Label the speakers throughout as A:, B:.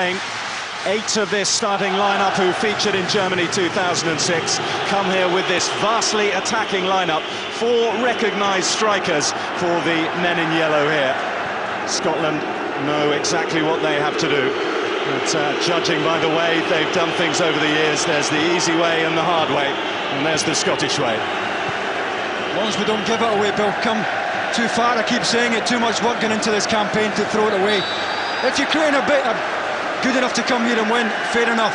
A: saying 8 of this starting lineup who featured in Germany 2006 come here with this vastly attacking lineup. 4 recognised strikers for the men in yellow here. Scotland know exactly what they have to do. But judging by the way they've done things over the years, there's the easy way and the hard way, and there's the Scottish way.
B: As long as we don't give it away, Bill, come too far, I keep saying it, too much work going into this campaign to throw it away. If Ukraine are good enough to come here and win, fair enough,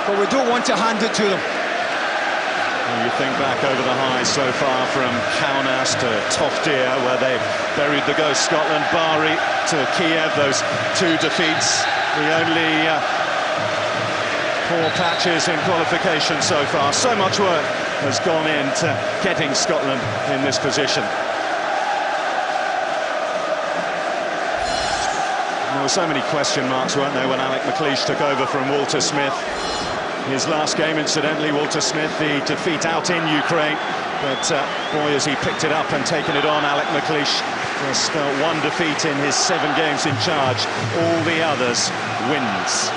B: but we don't want to hand it to them.
A: Well, you think back over the highs so far, from Kaunas to Toftir, where they buried the ghost Scotland, Bari to Kiev, those 2 defeats, the only poor patches in qualification so far. So much work has gone into getting Scotland in this position. There were so many question marks, weren't there, when Alec McLeish took over from Walter Smith. His last game, incidentally, Walter Smith, the defeat out in Ukraine. But boy, has he picked it up and taken it on, Alec McLeish. Just 1 defeat in his 7 games in charge. All the others wins.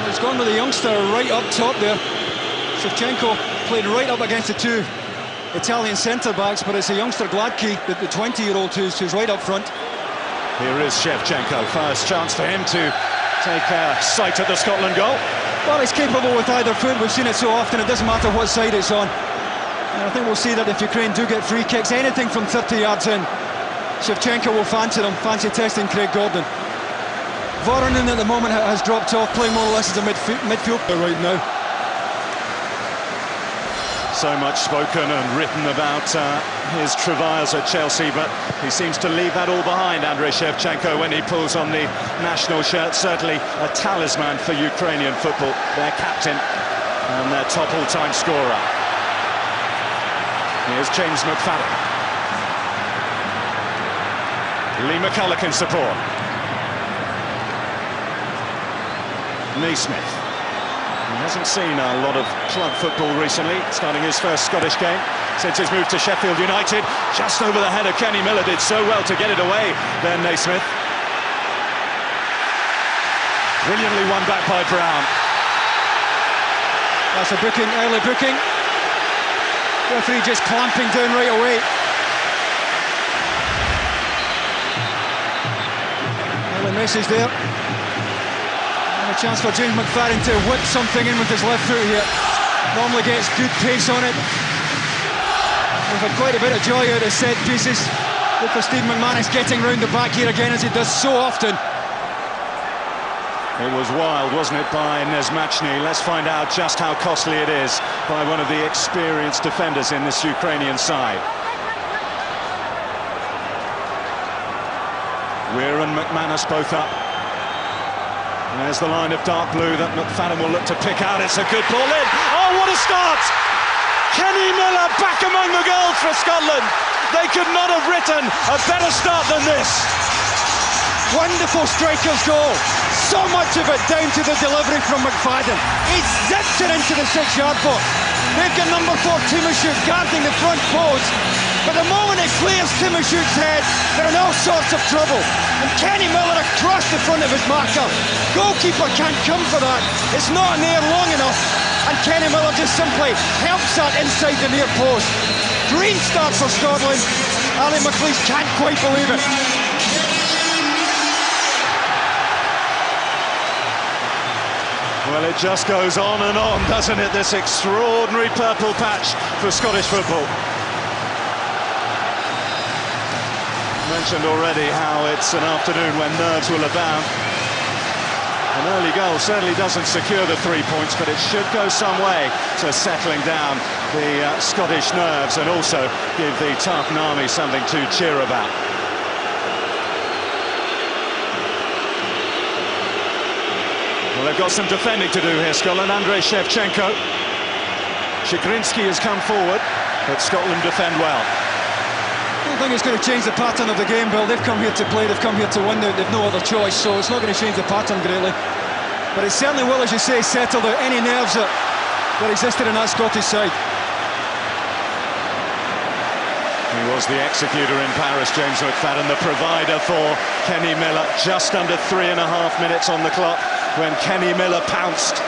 B: He's gone with the youngster right up top there. Shevchenko played right up against the 2 Italian centre-backs, but it's a youngster, Gladkey, the 20-year-old, who's right up front.
A: Here is Shevchenko, first chance for him to take a sight at the Scotland goal.
B: Well, he's capable with either foot. We've seen it so often, it doesn't matter what side it's on. And I think we'll see that if Ukraine do get free kicks, anything from 30 yards in, Shevchenko will fancy them, fancy testing Craig Gordon. Voronin at the moment has dropped off, playing more or less as a midfielder right now.
A: So much spoken and written about his travails at Chelsea, but he seems to leave that all behind, Andrei Shevchenko, when he pulls on the national shirt. Certainly a talisman for Ukrainian football, their captain and their top all-time scorer. Here's James McFadden. Lee McCulloch in support. Naismith. He hasn't seen a lot of club football recently, starting his first Scottish game since his move to Sheffield United. Just over the head of Kenny Miller, did so well to get it away then, Naismith. Brilliantly won back by Brown.
B: That's a booking, early booking. Referee just clamping down right away. Early message there. A chance for James McFadden to whip something in with his left foot here. Normally gets good pace on it. We've had quite a bit of joy out of set pieces. Look for Steve McManus getting round the back here again, as he does so often.
A: It was wild, wasn't it, by Nezmachny? Let's find out just how costly it is by one of the experienced defenders in this Ukrainian side. Weir and McManus both up. There's the line of dark blue that McFadden will look to pick out. It's a good ball in. Oh, what a start! Kenny Miller back among the goals for Scotland. They could not have written a better start than this.
B: Wonderful striker's goal. So much of it down to the delivery from McFadden. He zips it into the 6-yard box. They've got number 4 Timoshuk guarding the front post. But the moment it clears Timoshuk's head, they're in all sorts of trouble. And Kenny Miller across the front of his marker. Goalkeeper can't come for that. It's not in the air long enough. And Kenny Miller just simply helps that inside the near post. Green start for Scotland. Ali McLeish can't quite believe it.
A: Well, it just goes on and on, doesn't it? This extraordinary purple patch for Scottish football. Mentioned already how it's an afternoon when nerves will abound. An early goal certainly doesn't secure the 3 points, but it should go some way to settling down the Scottish nerves and also give the Tartan Army something to cheer about. Well, they've got some defending to do here, Scotland. Andrei Shevchenko. Chigrinsky has come forward, but Scotland defend well.
B: I don't think it's going to change the pattern of the game, Bill. They've come here to play, they've come here to win, they've no other choice, so it's not going to change the pattern greatly. But it certainly will, as you say, settle out any nerves that existed in that Scottish side.
A: He was the executor in Paris, James McFadden, the provider for Kenny Miller. Just under 3.5 minutes on the clock when Kenny Miller pounced.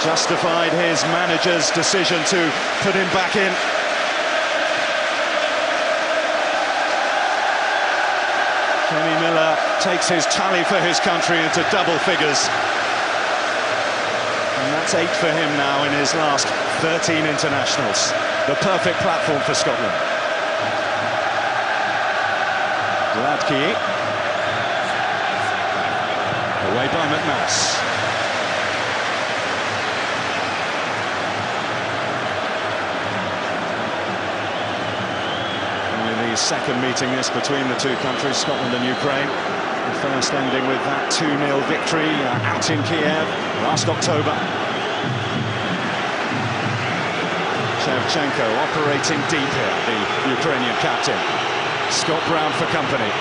A: Justified his manager's decision to put him back in. Kenny Miller takes his tally for his country into double figures. And that's 8 for him now in his last 13 internationals. The perfect platform for Scotland. Gladkey. Away by McManus. The second meeting this between the two countries, Scotland and Ukraine. The first ending with that 2-0 victory out in Kiev last October. Shevchenko operating deep here, the Ukrainian captain. Scott Brown for company.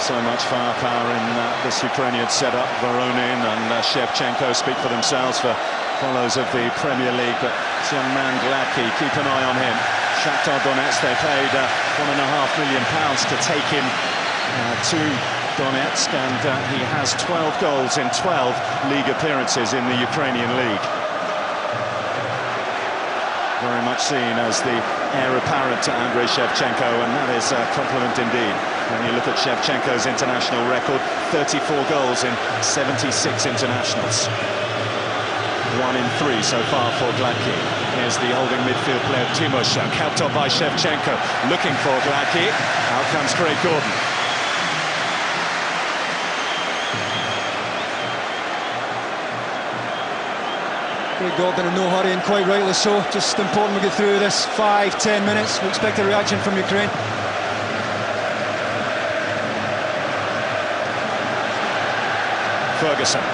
A: So much firepower in this Ukrainian setup. Voronin and Shevchenko speak for themselves for followers of the Premier League, but this young man Gladkey, keep an eye on him. Shakhtar Donetsk, they paid £1.5 million to take him to Donetsk, and he has 12 goals in 12 league appearances in the Ukrainian league. Very much seen as the heir apparent to Andrei Shevchenko, and that is a compliment indeed. When you look at Shevchenko's international record, 34 goals in 76 internationals. 1 in 3 so far for Gladkey. Here's the holding midfield player Timoshuk, helped up by Shevchenko, looking for Gladkey. Out comes Craig Gordon.
B: Craig Gordon in no hurry, and quite rightly so. Just important we get through this 5-10 minutes. We expect a reaction from Ukraine.
A: Ferguson.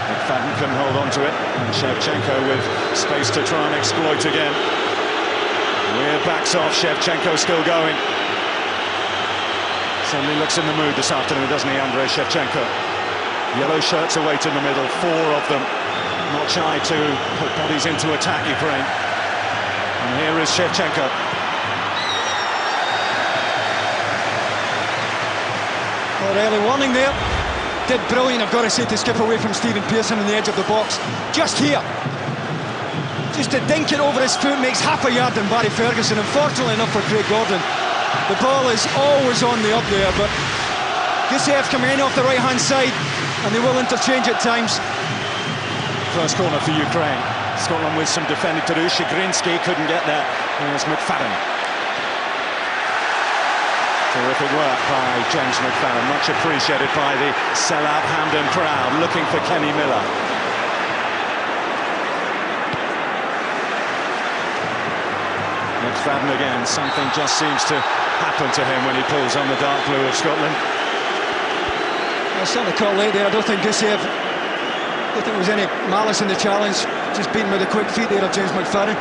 A: McFadden couldn't hold on to it, and Shevchenko with space to try and exploit again. Weir backs off, Shevchenko still going. Certainly looks in the mood this afternoon, doesn't he, Andrei Shevchenko? Yellow shirts await in the middle, 4 of them. Not shy to put bodies into attack, Ukraine. And here is Shevchenko.
B: Well, early warning there. Did brilliant, I've got to say, to skip away from Stephen Pearson on the edge of the box. Just here. Just to dink it over his foot makes half a yard than Barry Ferguson. Unfortunately enough for Craig Gordon. The ball is always on the up there, but Gusev coming in off the right-hand side, and they will interchange at times.
A: First corner for Ukraine. Scotland with some defending to do. Shigrinsky couldn't get there. Here's McFadden. Terrific work by James McFadden, much appreciated by the sellout Hampden crowd, looking for Kenny Miller. McFadden again, something just seems to happen to him when he pulls on the dark blue of Scotland.
B: I certainly caught late there. I don't think Gusev, I don't think there was any malice in the challenge. Just beaten with the quick feet there of James McFadden.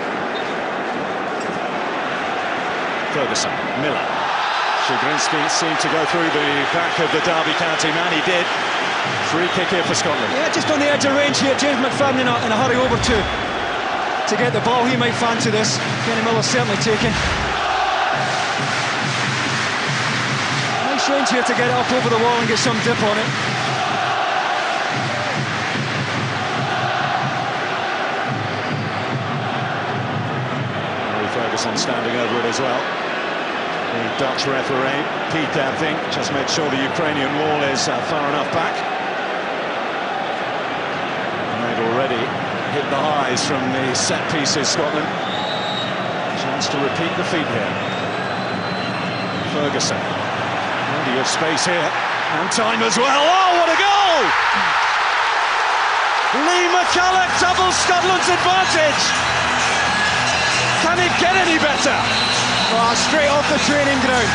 A: Ferguson, Miller. Shigrinsky seemed to go through the back of the Derby County man. He did. Free kick here for Scotland.
B: Yeah, just on the edge of range here. James McFadden in a hurry over to get the ball. He might fancy this. Kenny Miller's certainly taken. Nice range here to get it up over the wall and get some dip on it.
A: Ferguson standing over it as well. The Dutch referee, Pete, I think, just made sure the Ukrainian wall is far enough back. And they've already hit the highs from the set pieces, Scotland. Chance to repeat the feat here. Ferguson. Plenty of space here. And time as well. Oh, what a goal! Lee McCulloch doubles Scotland's advantage. Can it get any better?
B: Oh, straight off the training ground.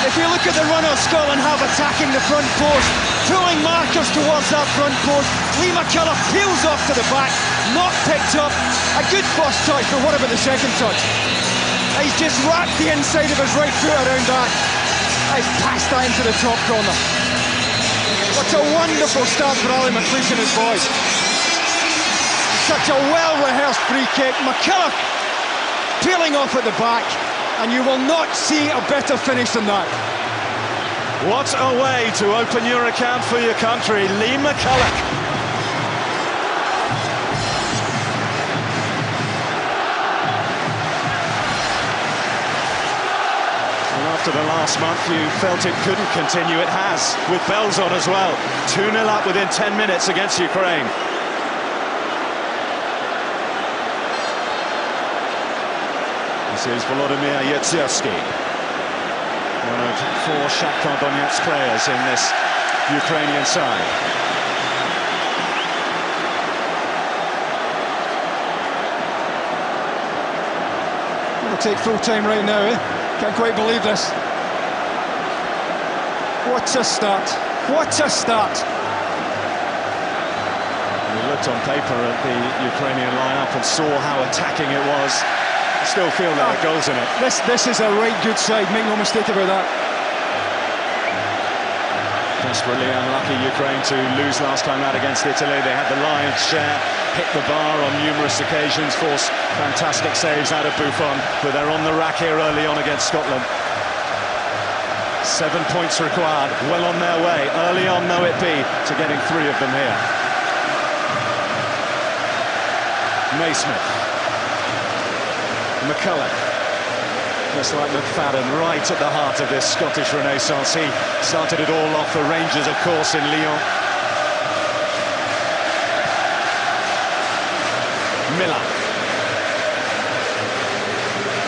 B: If you look at the runners Scotland have attacking the front post, pulling markers towards that front post. Lee McCullough peels off to the back, not picked up. A good first touch, but what about the second touch? He's just wrapped the inside of his right foot around that. He's passed that into the top corner. What a wonderful start for Ali McLeish and his boys. Such a well-rehearsed free kick. McCullough peeling off at the back, and you will not see a better finish than that.
A: What a way to open your account for your country, Lee McCullough. And after the last month, you felt it couldn't continue. It has, with bells on as well. 2-0 up within 10 minutes against Ukraine. This is Volodymyr Yetserski, one of 4 Shakhtar Donetsk players in this Ukrainian side.
B: It'll take full time right now, eh? Can't quite believe this. What a start. What a start.
A: We looked on paper at the Ukrainian lineup and saw how attacking it was. Still feel there are goals in it.
B: This is a right good side, make no mistake about that.
A: Desperately unlucky Ukraine to lose last time out against Italy. They had the lion's share, hit the bar on numerous occasions, forced fantastic saves out of Buffon, but they're on the rack here early on against Scotland. 7 points required, well on their way, early on though it be, to getting 3 of them here. Naismith. McCullough, just like McFadden, right at the heart of this Scottish Renaissance. He started it all off for Rangers, of course, in Lyon. Miller.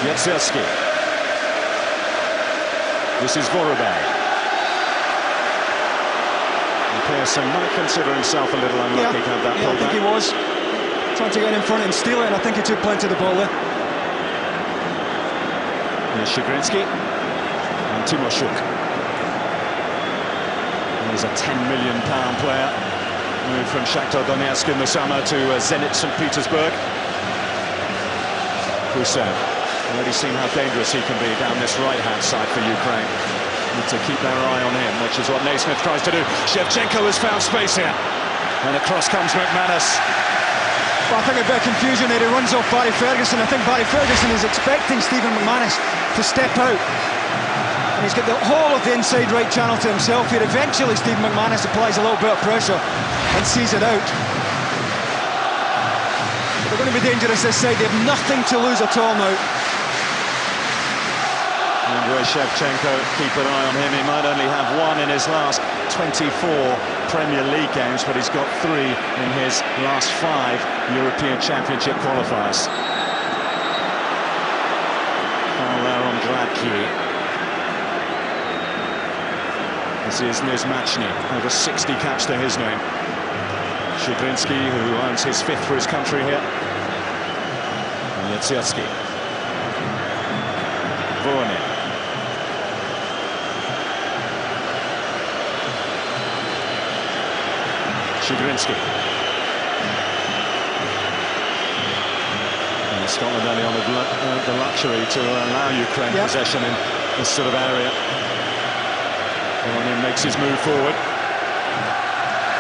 A: Yetserski. This is Vorobay. Pearson might consider himself a little unlucky to have that pullback.
B: I think he was. Trying to get in front and steal it, and I think he took plenty of the ball there.
A: Shigrinsky and Timoshuk. He's a £10 million player. Moved from Shakhtar Donetsk in the summer to Zenit St. Petersburg. Hussein, already seen how dangerous he can be down this right-hand side for Ukraine. Need to keep their eye on him, which is what Naismith tries to do. Shevchenko has found space here. And across comes McManus.
B: Well, I think a bit of confusion there. He runs off Barry Ferguson. I think Barry Ferguson is expecting Stephen McManus to step out. And he's got the whole of the inside right channel to himself here. Eventually, Stephen McManus applies a little bit of pressure and sees it out. But they're going to be dangerous this side. They have nothing to lose at all now.
A: Andrei Shevchenko, keep an eye on him. He might only have 1 in his last 24 Premier League games, but he's got 3 in his last 5 European Championship qualifiers. Foul there on Gladkey. This is Nizmachny, over 60 caps to his name. Shigrinsky, who earns his 5th for his country here. And Yetserski. Vornin. Shigrinsky. And Scotland early on had the luxury to allow Ukraine possession in this sort of area. Vornin makes his move forward.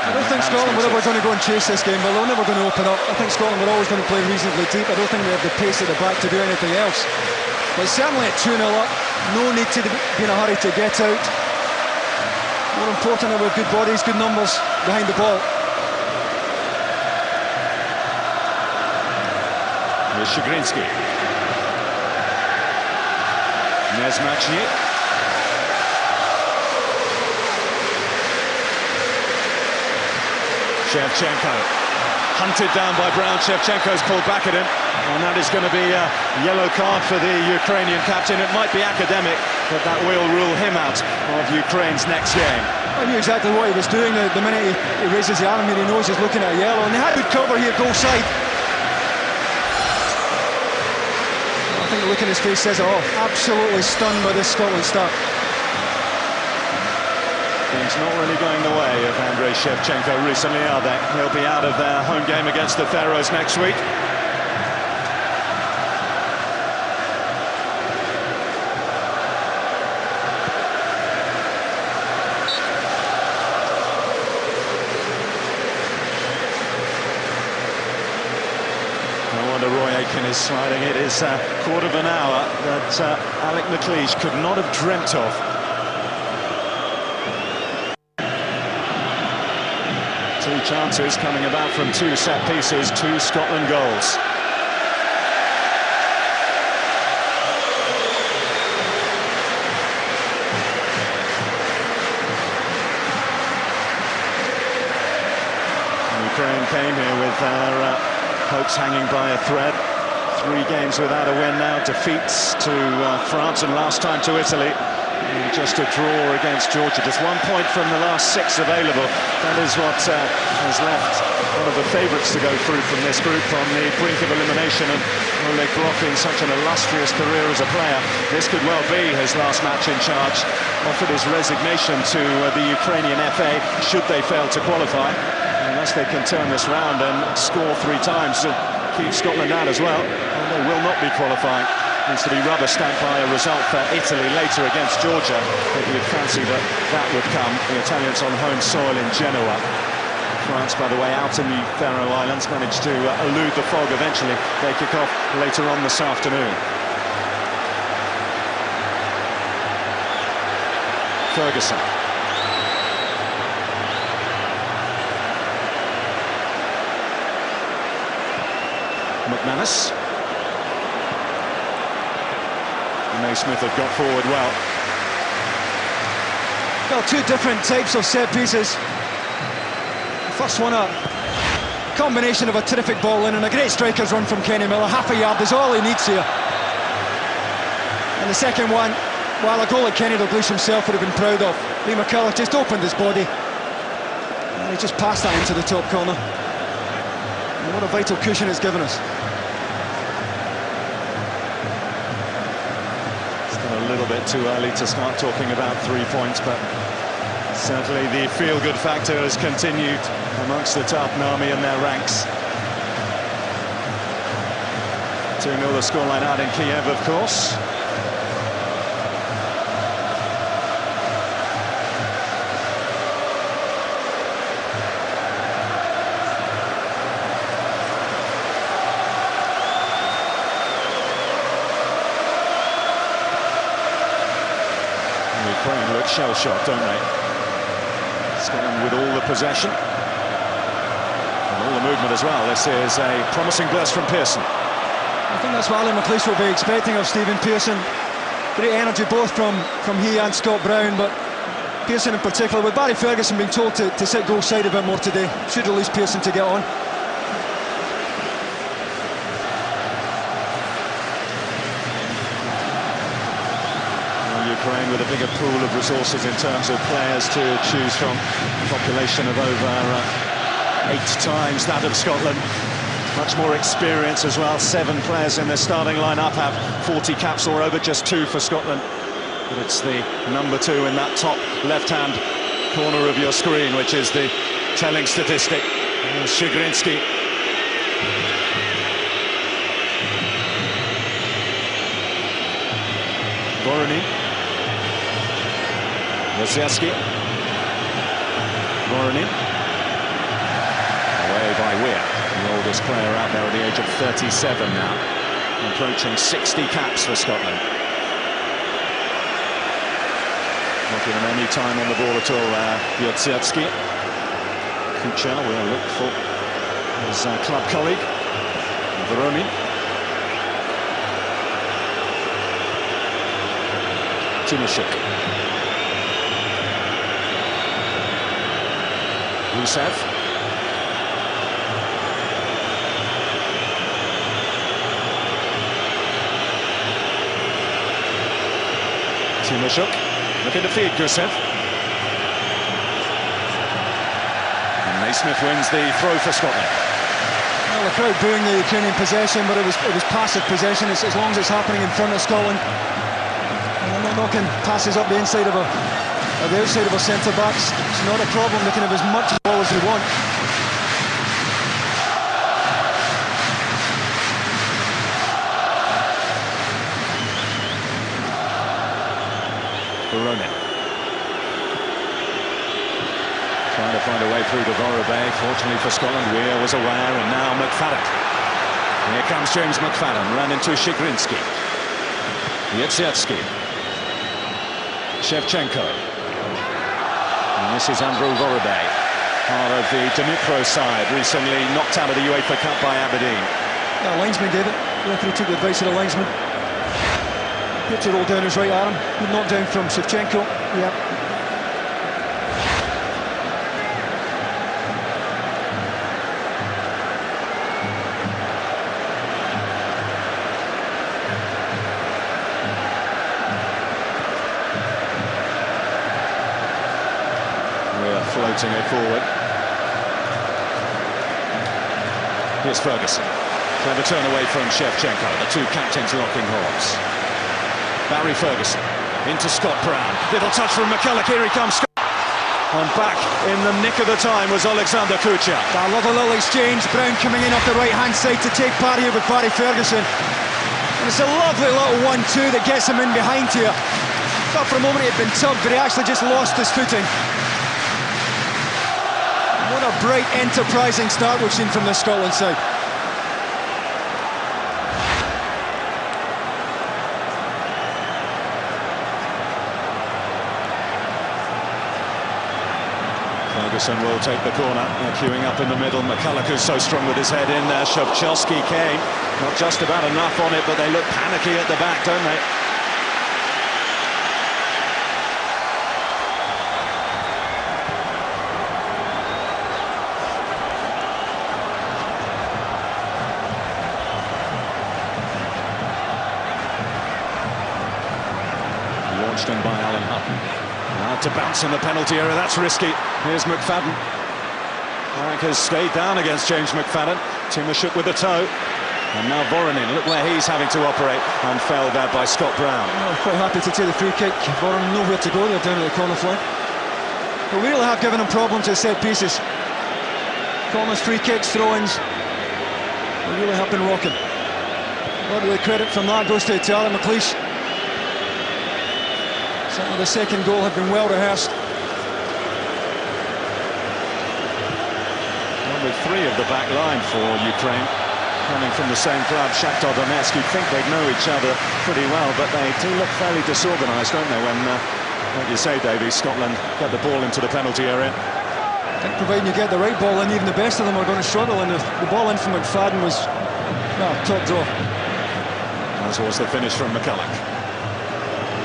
B: I don't think Scotland were ever going to go and chase this game, but they're never going to open up. I think Scotland were always going to play reasonably deep. I don't think they have the pace at the back to do anything else. But certainly at 2-0 up, no need to be in a hurry to get out. More important that we've good bodies, good numbers behind the ball.
A: Here's Shigrinsky. Nizmachny. Shevchenko, hunted down by Brown. Shevchenko's pulled back at him, and that is going to be a yellow card for the Ukrainian captain. It might be academic, but that will rule him out of Ukraine's next game.
B: I knew exactly what he was doing. The minute he raises the arm here, he knows he's looking at a yellow, and they had good cover here, goal side. I think the look in his face says it all. Absolutely stunned by this Scotland start.
A: Things not really going the way of Andrei Shevchenko recently, are they? He'll be out of their home game against the Faroes next week. Roy Aitken is sliding. It is a quarter of an hour that Alec McLeish could not have dreamt of. Two chances coming about from two set pieces, two Scotland goals. Ukraine came here with their hopes hanging by a thread. 3 games without a win now. Defeats to France and last time to Italy. And just a draw against Georgia. Just 1 point from the last 6 available. That is what has left one of the favourites to go through from this group on the brink of elimination. And Oleg Blokhin, such an illustrious career as a player. This could well be his last match in charge. Offered his resignation to the Ukrainian FA should they fail to qualify. Unless they can turn this round and score 3 times to keep Scotland out as well. And they will not be qualifying. Needs to be rubber stamped by a result for Italy later against Georgia. But you'd fancy that that would come. The Italians on home soil in Genoa. France, by the way, out in the Faroe Islands, managed to elude the fog eventually. They kick off later on this afternoon. Ferguson. McManus. Naismith have got forward well.
B: Well, 2 different types of set pieces. First one, a combination of a terrific ball in and a great striker's run from Kenny Miller. Half a yard is all he needs here. And the second one, well, a goal that Kenny Dalglish himself would have been proud of. Lee McCulloch just opened his body. And he just passed that into the top corner. And what a vital cushion it's given us.
A: A little bit too early to start talking about 3 points, but certainly the feel-good factor has continued amongst the Tartan Army and their ranks. 2-0 the scoreline out in Kiev, of course. Ukraine look shell-shocked, don't they? Scotland with all the possession and all the movement as well. This is a promising burst from Pearson.
B: I think that's what Alan McLeish will be expecting of Stephen Pearson. Great energy both from he and Scott Brown, but Pearson in particular, with Barry Ferguson being told to sit goal side a bit more today, should release Pearson to get on.
A: Ukraine with a bigger pool of resources in terms of players to choose from. A population of over 8 times that of Scotland. Much more experience as well. 7 players in their starting lineup have 40 caps or over, just 2 for Scotland. But it's the number 2 in that top left-hand corner of your screen, which is the telling statistic. Shigrinsky. Voronin. Rosiewski. Voronin. Away by Weir, the oldest player out there at the age of 37 now. Approaching 60 caps for Scotland. Not given any time on the ball at all, Rosiewski. Kuchel will look for his club colleague, Voronin. Timashuk. Rusev. Timashuk looking to feed Rusev. And Naismith wins the throw for Scotland.
B: Well, the crowd booing the Ukrainian possession, but it was passive possession. As long as it's happening in front of Scotland. And they're not knocking passes up the inside of a at the outside of our centre-backs. It's not a problem. They can have as much ball as they want.
A: Ronin. Trying to find a way through to Vorobay. Fortunately for Scotland, Weir was aware, and now McFadden. Here comes James McFadden, ran into Shigrinsky. Yetziatski. Shevchenko. And this is Andrew Vorobay, part of the Dnipro side, recently knocked out of the UEFA Cup by Aberdeen.
B: The linesman gave it. The referee took the advice of the linesman. Hit to roll down his right arm. Good knockdown from Shevchenko. Yeah.
A: We're floating it forward. Here's Ferguson. Clever turn away from Shevchenko. The two captains locking horns. Barry Ferguson into Scott Brown. Little touch from McCulloch. Here he comes. And back in the nick of the time was Alexander Kucher.
B: I love a little exchange. Brown coming in off the right-hand side to take part here with Barry Ferguson. And it's a lovely little 1-2 that gets him in behind here. Thought for a moment he had been tugged, but he actually just lost his footing. What a bright, enterprising start we've seen from the Scotland side.
A: Ferguson will take the corner. They're queuing up in the middle. McCulloch is so strong with his head in there. Shevchelski came. Not just about enough on it, but they look panicky at the back, don't they? Launched in by Alan Hutton. To bounce in the penalty area, that's risky. Here's McFadden. Marek has stayed down against James McFadden. Timashuk with the toe. And now Voronin, look where he's having to operate. And fell there by Scott Brown.
B: Oh, quite happy to take the free kick. Voronin nowhere to go, they're down at the corner flag. But we really have given him problems at set pieces. Corners, free kicks, throw-ins. They really have been rocking. A lot of the credit from that goes to Charlie McLeish. The second goal had been well rehearsed.
A: Only three of the back line for Ukraine, coming from the same club, Shakhtar Donetsk. You'd think they'd know each other pretty well, but they do look fairly disorganised, don't they, when, like you say, Davey, Scotland get the ball into the penalty area.
B: I think providing you get the right ball in, even the best of them are going to struggle, and the ball in from McFadden was, well, top draw.
A: As was the finish from McCulloch.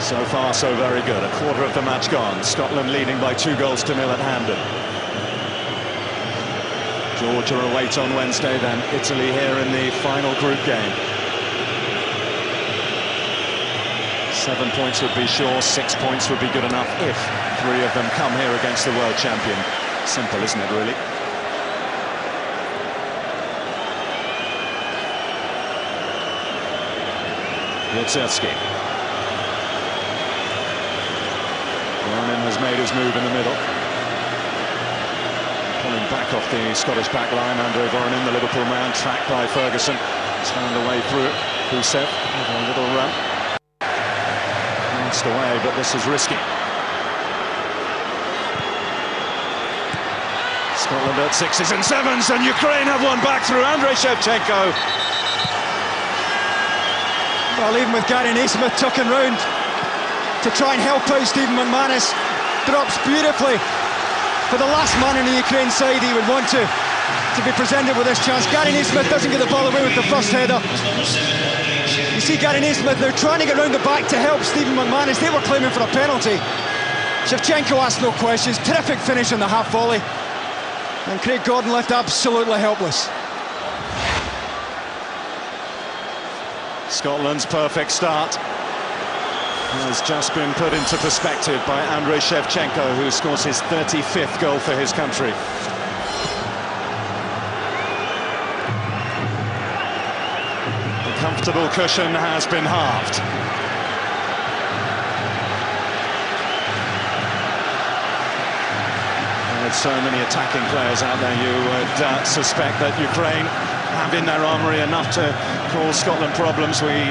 A: So far, so very good. A quarter of the match gone. Scotland leading by 2-0 at Hampden. Georgia awaits on Wednesday, then Italy here in the final group game. 7 points would be sure, 6 points would be good enough if 3 of them come here against the world champion. Simple, isn't it, really? Yetziatski. Ronin has made his move in the middle. Pulling back off the Scottish back line, Andre Voronin, the Liverpool man, tracked by Ferguson. He's found a way through it. Husev with a little run. Lost away, but this is risky. Scotland at 6s and 7s, and Ukraine have one back through Andrei Shevchenko.
B: Well, even with Gary Naismith tucking round to try and help out Stephen McManus, drops beautifully for the last man in the Ukraine side he would want to be presented with this chance. Gary Naismith doesn't get the ball away with the first header. You see Gary Naismith now trying to get round the back to help Stephen McManus. They were claiming for a penalty. Shevchenko asked no questions. Terrific finish on the half volley. And Craig Gordon left absolutely helpless.
A: Scotland's perfect start has just been put into perspective by Andrei Shevchenko, who scores his 35th goal for his country. The comfortable cushion has been halved. With so many attacking players out there, you would suspect that Ukraine have in their armoury enough to cause Scotland problems. We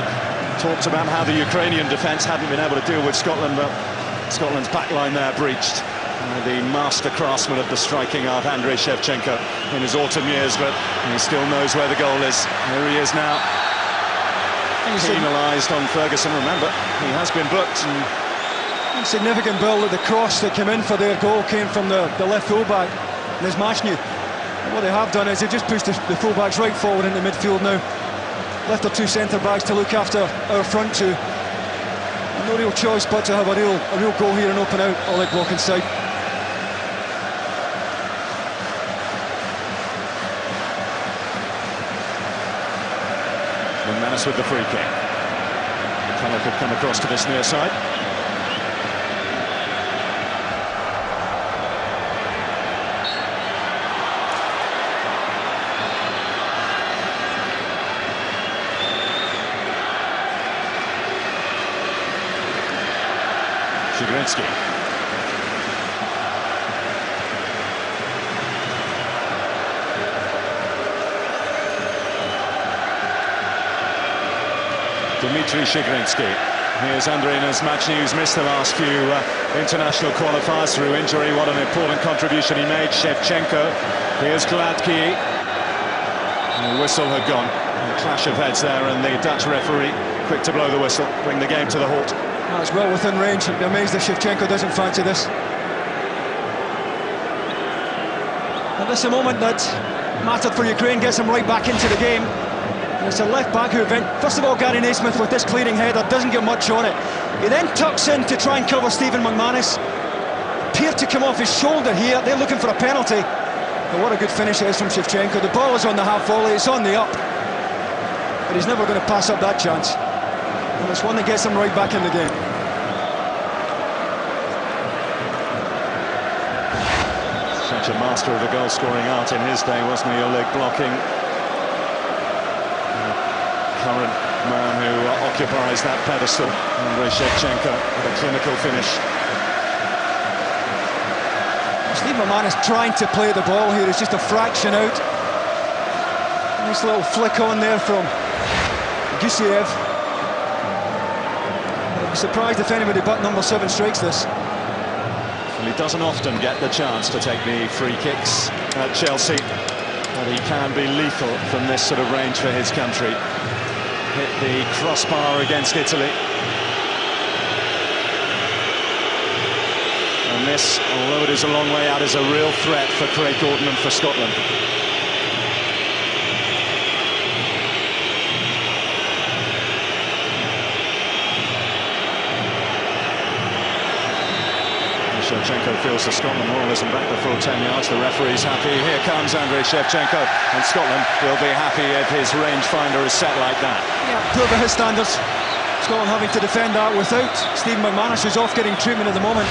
A: talked about how the Ukrainian defence hadn't been able to deal with Scotland, but Scotland's backline there breached. The master craftsman of the striking art, Andrei Shevchenko, in his autumn years, but he still knows where the goal is. Here he is now, penalised on Ferguson. Remember, he has been booked.
B: Significant ball at the cross that came in for their goal came from the left fullback, Nesmashny. What they have done is they've just pushed the fullbacks right forward into midfield now. Left their two centre-backs to look after our front two. And no real choice but to have a real goal here and open out Oleg Block inside.
A: Menace with the free kick. Canal could come across to this near side. Shigrinsky. Dmitry Shigrinsky. Here's Andrei Nesmashny, who's missed the last few international qualifiers through injury. What an important contribution he made. Shevchenko. Here's Gladky. The whistle had gone. A clash of heads there, and the Dutch referee quick to blow the whistle, bring the game to the halt.
B: That's well within range. I'd be amazed if Shevchenko doesn't fancy this. And this is a moment that mattered for Ukraine, gets him right back into the game. And it's a left-back who, first of all, Gary Naismith with this clearing header doesn't get much on it. He then tucks in to try and cover Stephen McManus. Appeared to come off his shoulder here. They're looking for a penalty. But what a good finish it is from Shevchenko. The ball is on the half volley, it's on the up. But he's never going to pass up that chance. And it's one that gets him right back in the game.
A: Such a master of the goal-scoring art in his day, wasn't he? Oleg blocking. Current man who occupies that pedestal. Andrei Shevchenko with a clinical finish.
B: Steve McManus trying to play the ball here. It's just a fraction out. Nice little flick on there from Gusiev. I'd be surprised if anybody but number 7 strikes this.
A: Well, he doesn't often get the chance to take the free kicks at Chelsea, but he can be lethal from this sort of range for his country. Hit the crossbar against Italy. And this, although it is a long way out, is a real threat for Craig Gordon and for Scotland. Shevchenko feels the Scotland wall isn't back the full 10 yards. The referee's happy. Here comes Andrei Shevchenko, and Scotland will be happy if his rangefinder is set like that.
B: Yeah, poor by his standards. Scotland having to defend that without Stephen McManus, who's off getting treatment at the moment.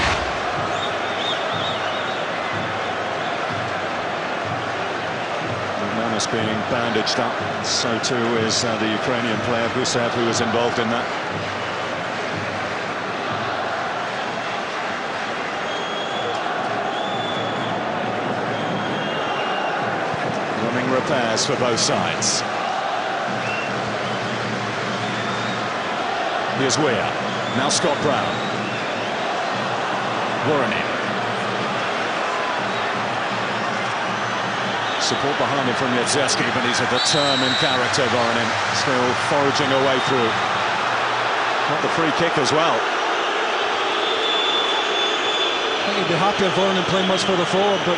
A: McManus being bandaged up. So too is the Ukrainian player Gusev, who was involved in that. Repairs for both sides. Here's Weir. Now Scott Brown. Voronin. Support behind him from Yevzevsky, but he's a determined character, Voronin. Still foraging away through. Got the free kick as well.
B: I think he'd be happier Voronin playing much further forward, but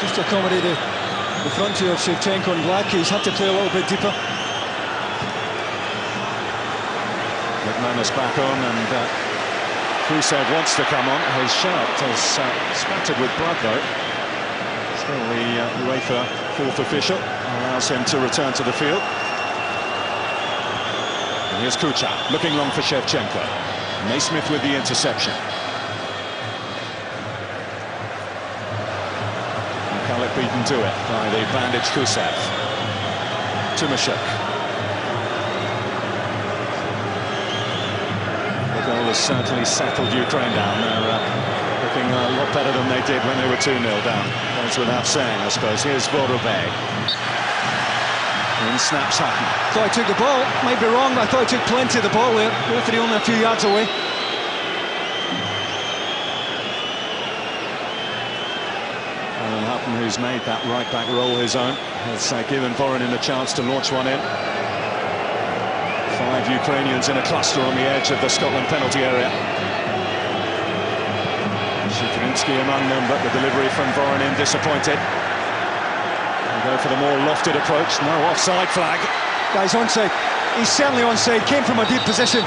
B: just to accommodate the front two of Shevchenko and Gladky, he's had to play a little bit deeper.
A: McManus back on, and Kusev wants to come on. His shirt is spattered with blood, though. Still, the UEFA fourth official allows him to return to the field. And here's Kucha, looking long for Shevchenko. Naismith with the interception. Beaten to it by the bandaged Kusev. Timashuk. The goal has certainly settled Ukraine down. They're Looking a lot better than they did when they were 2-0 down. That's without saying, I suppose. Here's Vorobeg. In snaps Hutton.
B: Thought he took the ball. Might be wrong, but I thought he took plenty of the ball there. Referee only a few yards away.
A: Alan Hutton, who's made that right-back role his own, has given Voronin a chance to launch one in. 5 Ukrainians in a cluster on the edge of the Scotland penalty area. Shikrinsky among them, but the delivery from Voronin disappointed. They go for the more lofted approach. No offside flag.
B: Guy's onside. He's certainly onside. Came from a deep position.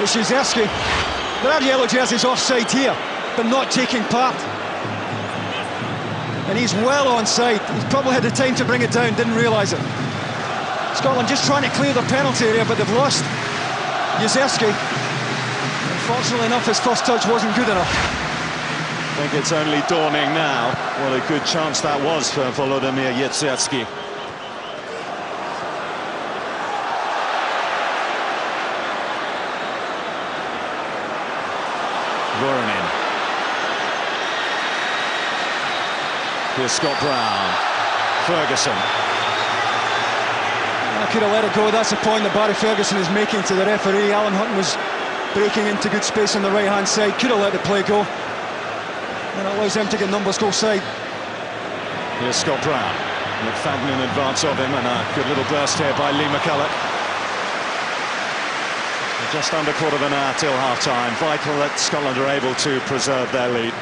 B: It's Jezerski. There are yellow jerseys offside here, but not taking part. And he's well onside. He's probably had the time to bring it down, didn't realise it. Scotland just trying to clear the penalty area, but they've lost Jezerski. Unfortunately enough, his first touch wasn't good enough.
A: I think it's only dawning now what a good chance that was for Volodymyr Jezerski. Voronin. Here's Scott Brown. Ferguson.
B: I could have let it go. That's the point that Barry Ferguson is making to the referee. Alan Hutton was breaking into good space on the right-hand side. Could have let the play go. And it allows them to get numbers goal side.
A: Here's Scott Brown. McFadden in advance of him, and a good little burst here by Lee McCulloch. Just under quarter of an hour till half-time. Vital that Scotland are able to preserve their lead.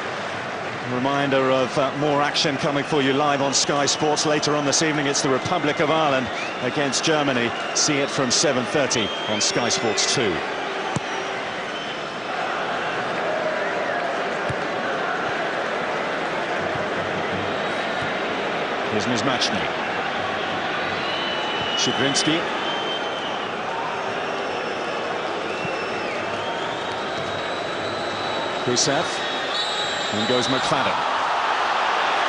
A: Reminder of more action coming for you live on Sky Sports later on this evening. It's the Republic of Ireland against Germany. See it from 7:30 on Sky Sports 2. Here's Mizmachny. Shikrinsky. Gusev. In goes McFadden.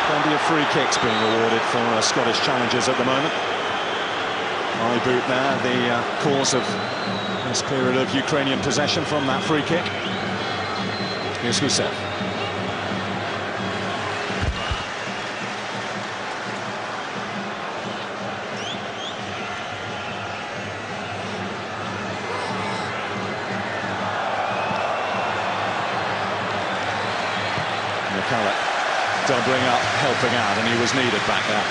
A: Plenty of free kicks being awarded for Scottish challengers at the moment. Eye boot there, the cause of this period of Ukrainian possession from that free kick. Here's Gusev. McCulloch doubling up, helping out, and he was needed back there.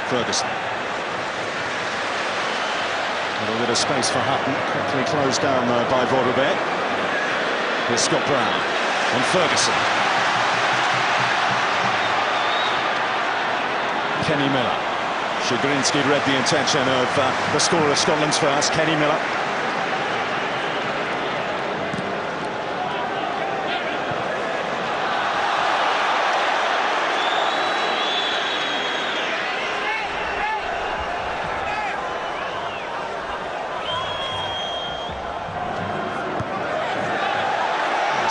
A: Ferguson. A little bit of space for Hutton, quickly closed down by Vorobeg. Here's Scott Brown and Ferguson. Kenny Miller. Shigrinsky read the intention of the scorer of Scotland's first, Kenny Miller.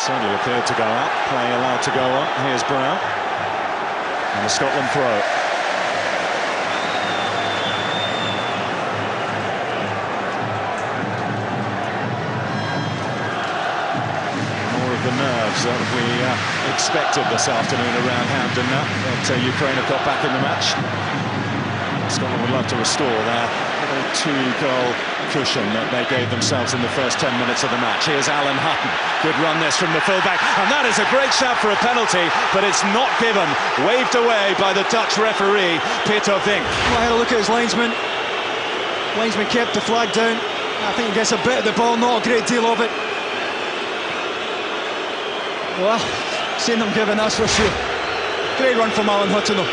A: Certainly appeared to go out, play allowed to go on. Here's Brown, and the Scotland throw. More of the nerves that we expected this afternoon around Hampden now, that Ukraine have got back in the match. Scotland would love to restore their little 2-goal cushion that they gave themselves in the first 10 minutes of the match. Here's Alan Hutton. Good run this from the fullback, and that is a great shout for a penalty, but it's not given. Waved away by the Dutch referee, Peter Vink.
B: Well, I had a look at his linesman. Linesman kept the flag down. I think he gets a bit of the ball, not a great deal of it. Well, seen them given, that's for sure. Great run from Alan Hutton though.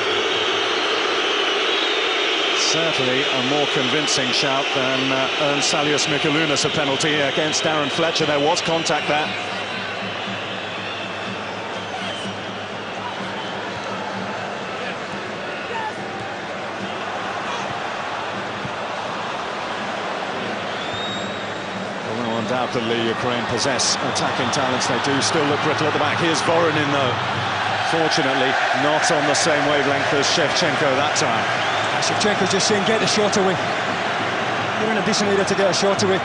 A: Certainly a more convincing shout than Ernst Salius Mikalunas, a penalty against Darren Fletcher. There was contact there. Undoubtedly, Ukraine possess attacking talents. They do still look brittle at the back. Here's Voronin, though. Fortunately, not on the same wavelength as Shevchenko that time.
B: Shevchenko's just saying, get the shot away. You're in a decent area to get a shot away.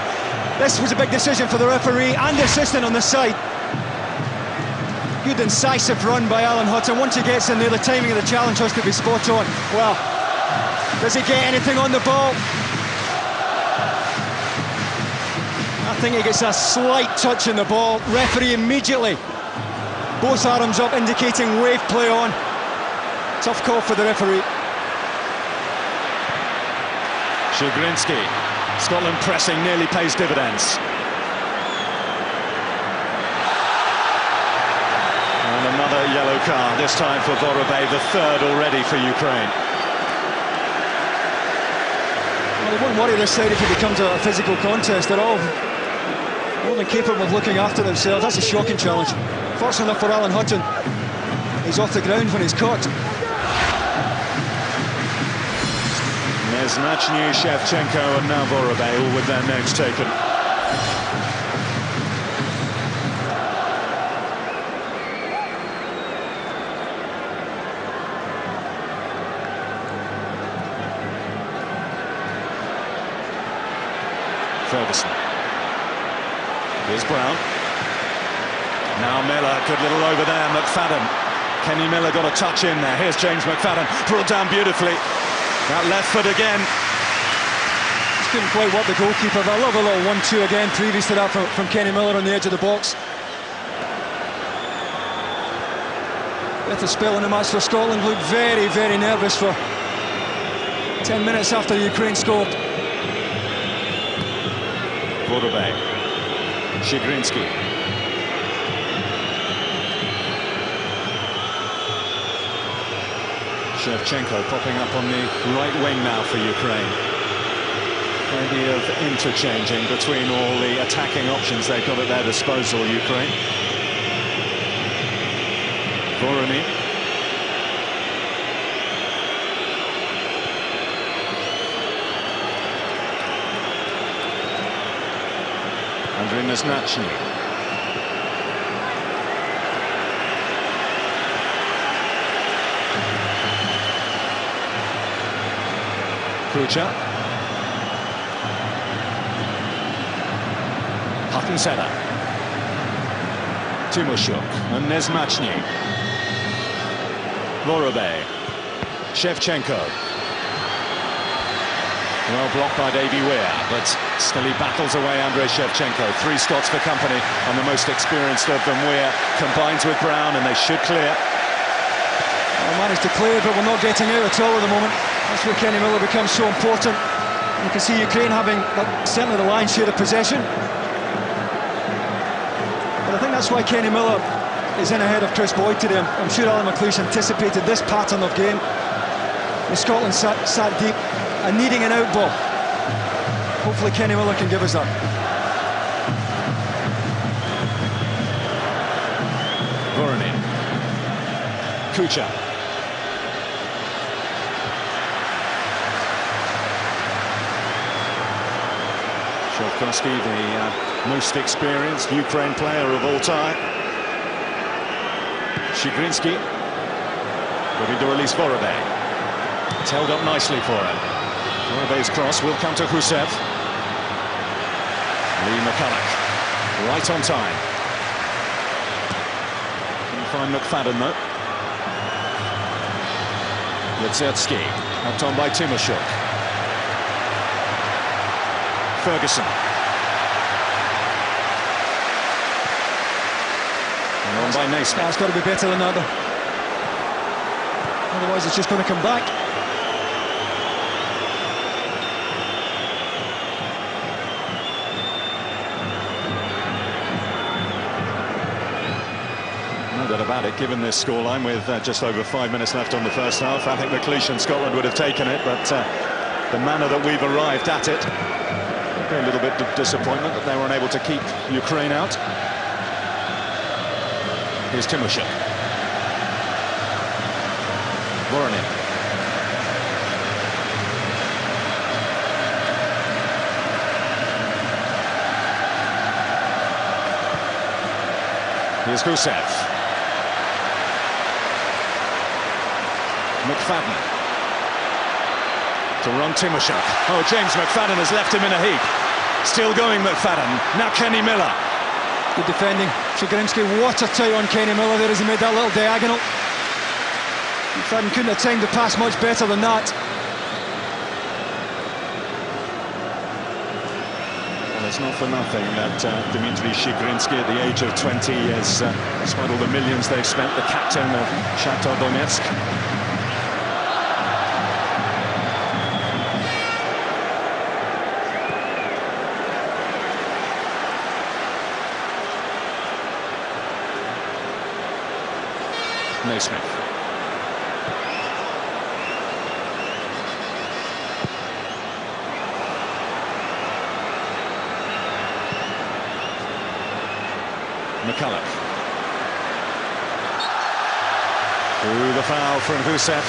B: This was a big decision for the referee and the assistant on the side. Good incisive run by Alan Hutton. Once he gets in there, the timing of the challenge has to be spot on. Well, does he get anything on the ball? I think he gets a slight touch in the ball. Referee immediately, both arms up, indicating wave play on. Tough call for the referee.
A: Shigrinsky. Scotland pressing nearly pays dividends. And another yellow card, this time for Vorobey, the third already for Ukraine.
B: Well, they won't worry this side if it becomes a physical contest. They're all more than capable of looking after themselves. That's a shocking challenge. Fortunate enough for Alan Hutton, he's off the ground when he's caught.
A: Nesnachny, Shevchenko and now Vorobey, all with their names taken. Ferguson. Here's Brown. Now Miller, good little over there, McFadden. Kenny Miller got a touch in there. Here's James McFadden, brought down beautifully. That left foot again.
B: Just couldn't quite work the goalkeeper, but I love a little 1-2 again previous to that from Kenny Miller on the edge of the box. With a spell in the match for Scotland, looked very, very nervous for 10 minutes after Ukraine scored.
A: Vorobey. Shigrinsky. Shevchenko popping up on the right wing now for Ukraine. Plenty of interchanging between all the attacking options they've got at their disposal, Ukraine. Voronin. Andriy Nesnachny. Kucha. Hutton's header. Timoshuk and Nesnachny. Vorobey. Shevchenko. Well blocked by Davy Weir, but still he battles away Andrei Shevchenko. 3 Scots for company, and the most experienced of them, Weir, combines with Brown, and they should clear.
B: Well, managed to clear, but we're not getting out at all at the moment. That's where Kenny Miller becomes so important. You can see Ukraine having certainly the lion's share of possession. But I think that's why Kenny Miller is in ahead of Chris Boyd today. I'm sure Alan McLeish anticipated this pattern of game. The Scotland sat deep and needing an out ball. Hopefully Kenny Miller can give us that.
A: Voronin. Kucha. Shovkowski, the most experienced Ukraine player of all time. Shigrinsky. Looking to release Vorobey. It's held up nicely for him. Vorobey's cross will come to Husev. Lee McCulloch, right on time. Couldn't find McFadden though. Yedzertsky, helped on by Timoshuk. Ferguson. And on by Naismith.
B: That's got to be better than that. Otherwise it's just going to come back.
A: No doubt about it, given this scoreline with just over 5 minutes left on the first half. I think McLeish and Scotland would have taken it, but the manner that we've arrived at it, a little bit of disappointment that they were unable to keep Ukraine out. Here's Timoshuk. Voronin. Here's Gusev. McFadden. To Ron Timoshuk. Oh, James McFadden has left him in a heap. Still going, McFadden. Now Kenny Miller.
B: Good defending. Chigrinsky watertight on Kenny Miller there as he made that little diagonal. McFadden couldn't have timed the pass much better than that.
A: Well, it's not for nothing that Dmitry Chigrinsky at the age of 20 is, despite all the millions they've spent, the captain of Shakhtar Donetsk. Naismith. McCulloch. Ooh, the foul from Gusev.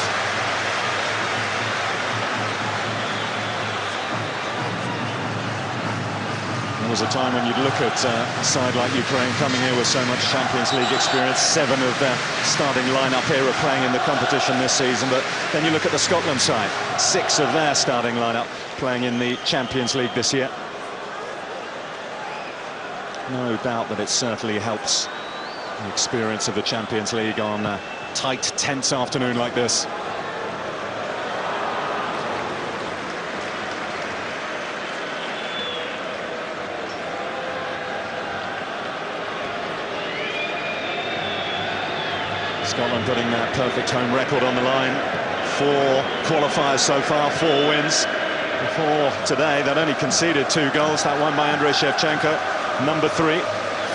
A: There was a time when you'd look at a side like Ukraine coming here with so much Champions League experience, 7 of their starting lineup here are playing in the competition this season, but then you look at the Scotland side, 6 of their starting lineup playing in the Champions League this year. No doubt that it certainly helps the experience of the Champions League on a tight, tense afternoon like this. Scotland putting that perfect home record on the line. 4 qualifiers so far, 4 wins. Before today, they'd only conceded 2 goals. That one by Andrei Shevchenko, number 3.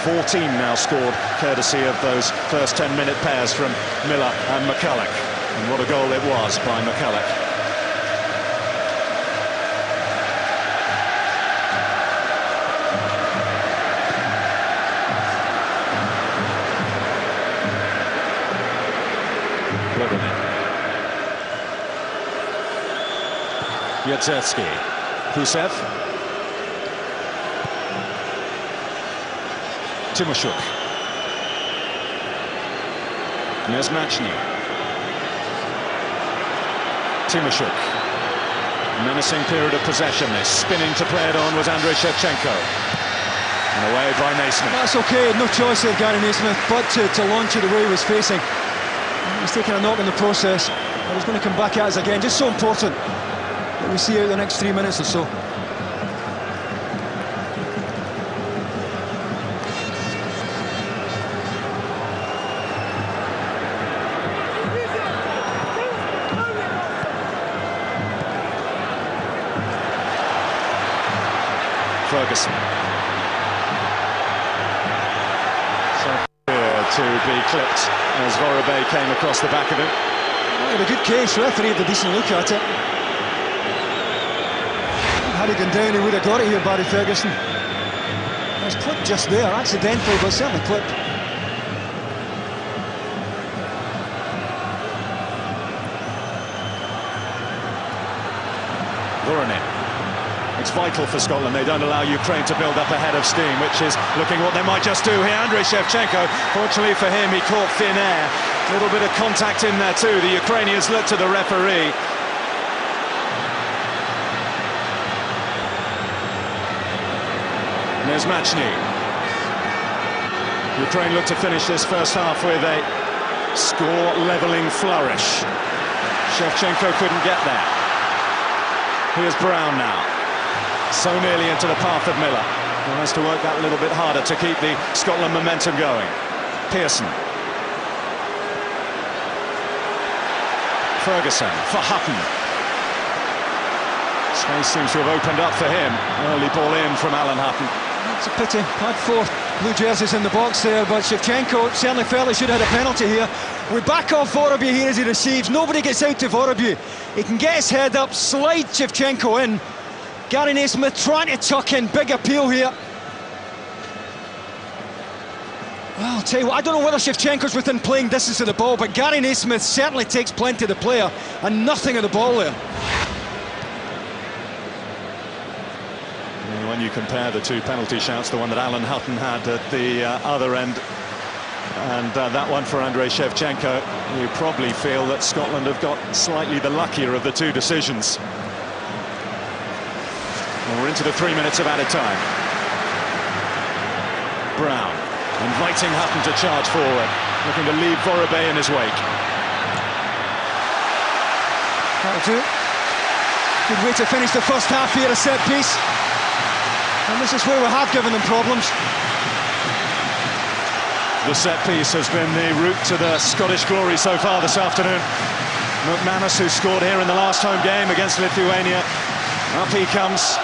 A: 14 now scored, courtesy of those first 10-minute pairs from Miller and McCulloch. And what a goal it was by McCulloch. Yadzetsky, Gusev, Timoshuk, Nezmachny, Timoshuk, menacing period of possession. This spinning to play it on was Andrei Shevchenko, and away by Naismith.
B: That's okay, no choice there, Gary Naismith, but to launch it the way he was facing. He's taking a knock in the process, but he's going to come back at us again. Just so important that we see out the next 3 minutes or so.
A: Ferguson. So to be clipped as Vorobey came across the back of him.
B: Well, he had a good case, referee had a decent look at it. Had he gone down, he would have got it here, Barry Ferguson. It was clipped just there, accidentally, but certainly clipped.
A: Voronin. It's vital for Scotland. They don't allow Ukraine to build up a head of steam, which is looking what they might just do here. Andrei Shevchenko, fortunately for him, he caught thin air. A little bit of contact in there too. The Ukrainians look to the referee. Nezmachny. Ukraine look to finish this first half with a score-levelling flourish. Shevchenko couldn't get there. Here's Brown now. So nearly into the path of Miller. He has to work that a little bit harder to keep the Scotland momentum going. Pearson. Ferguson for Hutton. Space seems to have opened up for him. Early ball in from Alan Hutton.
B: It's a pity. Had 4 blue jerseys in the box there, but Shevchenko certainly felt he should have had a penalty here. We back off Vorobey here as he receives. Nobody gets out to Vorobey. He can get his head up, slide Shevchenko in. Gary Naismith trying to tuck in, big appeal here. Well, I'll tell you what, I don't know whether Shevchenko's within playing distance of the ball, but Gary Naismith certainly takes plenty of the player and nothing of the ball there.
A: When you compare the 2 penalty shouts, the one that Alan Hutton had at the other end And that one for Andrei Shevchenko. You probably feel that Scotland have got slightly the luckier of the two decisions. And we're into the 3 minutes of added time. Brown inviting Hutton to charge forward, looking to leave Vorobey in his wake.
B: That'll do. Good way to finish the first half here, a set piece. And this is where we have given them problems.
A: The set piece has been the route to the Scottish glory so far this afternoon. McManus, who scored here in the last home game against Lithuania. Up he comes.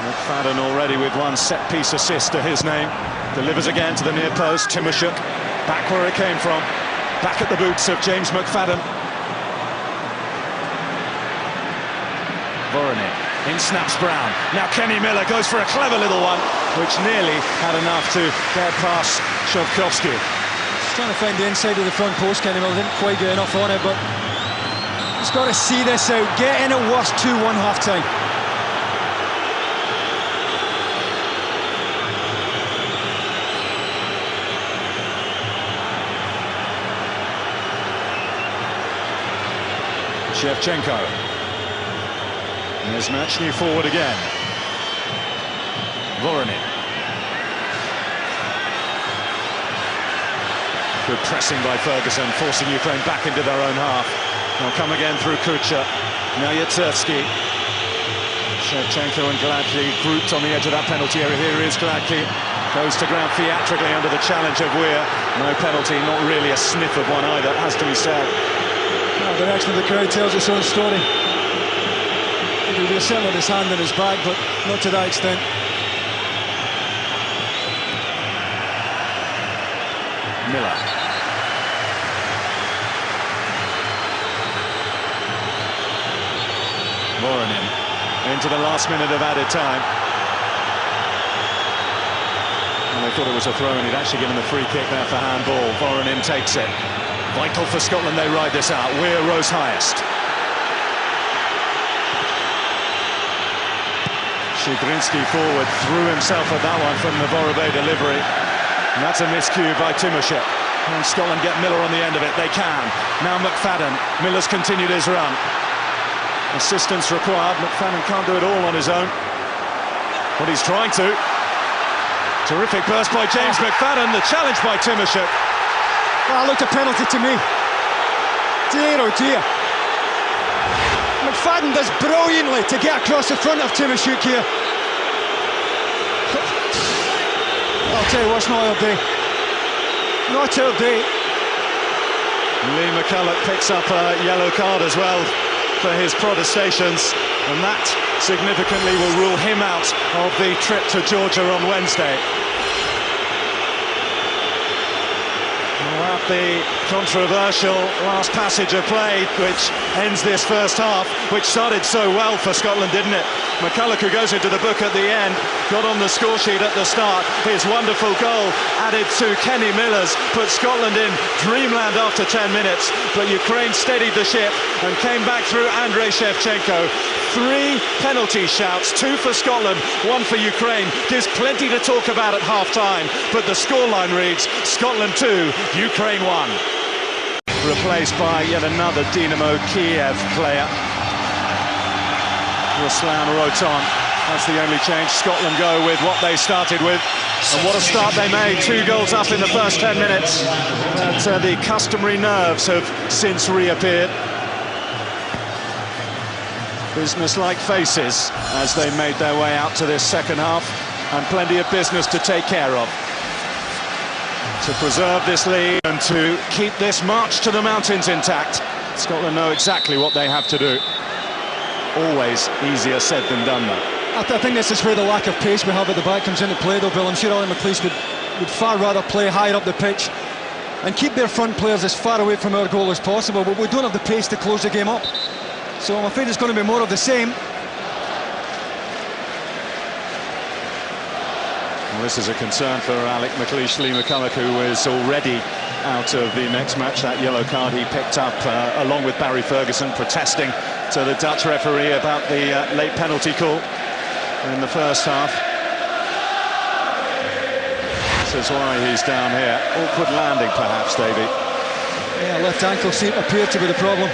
A: McFadden already with one set-piece assist to his name. Delivers again to the near post. Timoshuk back where it came from. Back at the boots of James McFadden. Voronin. In snaps Brown. Now Kenny Miller goes for a clever little one, which nearly had enough to get past Shovkovsky.
B: He's trying to find the inside of the front post. Kenny Miller didn't quite get enough on it, but he's got to see this out. Get in at worst 2-1 half-time.
A: Shevchenko. There's Matchny forward again. Voronin. Good pressing by Ferguson, forcing Ukraine back into their own half. They'll come again through Kucha. Now Yatsevsky. Shevchenko and Gladkey grouped on the edge of that penalty area. Here is Gladkey. Goes to ground theatrically under the challenge of Weir. No penalty, not really a sniff of one either, has to be said.
B: No, the reaction of the crowd tells its own story. He would have settled his hand in his bag, but not to that extent.
A: Miller. Voronin into the last minute of added time. And they thought it was a throw, and he'd actually given the free kick there for handball. Voronin takes it. Vital for Scotland, they ride this out. Weir rose highest. Shigrinsky forward, threw himself at that one from the Vorobey delivery. And that's a miscue by Timoshuk. And Scotland get Miller on the end of it, they can. Now McFadden, Miller's continued his run. Assistance required, McFadden can't do it all on his own. But he's trying to. Terrific burst by James McFadden, the challenge by Timoshuk.
B: That looked a penalty to me. Dear oh dear. McFadden does brilliantly to get across the front of Timoshuk here. I'll tell you what's not our day. Not our day.
A: Lee McCulloch picks up a yellow card as well for his protestations, and that significantly will rule him out of the trip to Georgia on Wednesday. The controversial last passage of play, which ends this first half, which started so well for Scotland, didn't it? McCulloch, who goes into the book at the end, got on the score sheet at the start. His wonderful goal added to Kenny Miller's put Scotland in dreamland after 10 minutes, but Ukraine steadied the ship and came back through Andrei Shevchenko. 3 penalty shouts, 2 for Scotland, 1 for Ukraine. Gives plenty to talk about at half-time, but the scoreline reads Scotland 2, Ukraine 1. Replaced by yet another Dynamo Kiev player. Ruslan Roton. That's the only change. Scotland go with what they started with. And what a start they made. 2 goals up in the first 10 minutes. But the customary nerves have since reappeared. Business-like faces as they made their way out to this second half, and plenty of business to take care of to preserve this lead and to keep this march to the mountains intact. Scotland know exactly what they have to do. Always easier said than done, though.
B: I think this is where the lack of pace we have at the back comes into play, though, Bill. I'm sure Alan McLeish would far rather play higher up the pitch and keep their front players as far away from our goal as possible, but we don't have the pace to close the game up. So I'm afraid it's going to be more of the same.
A: Well, this is a concern for Alec McLeish. Lee McCulloch, who is already out of the next match. That yellow card he picked up along with Barry Ferguson, protesting to the Dutch referee about the late penalty call. in the first half. This is why he's down here. Awkward landing, perhaps, Davey.
B: Yeah, left ankle appeared to be the problem.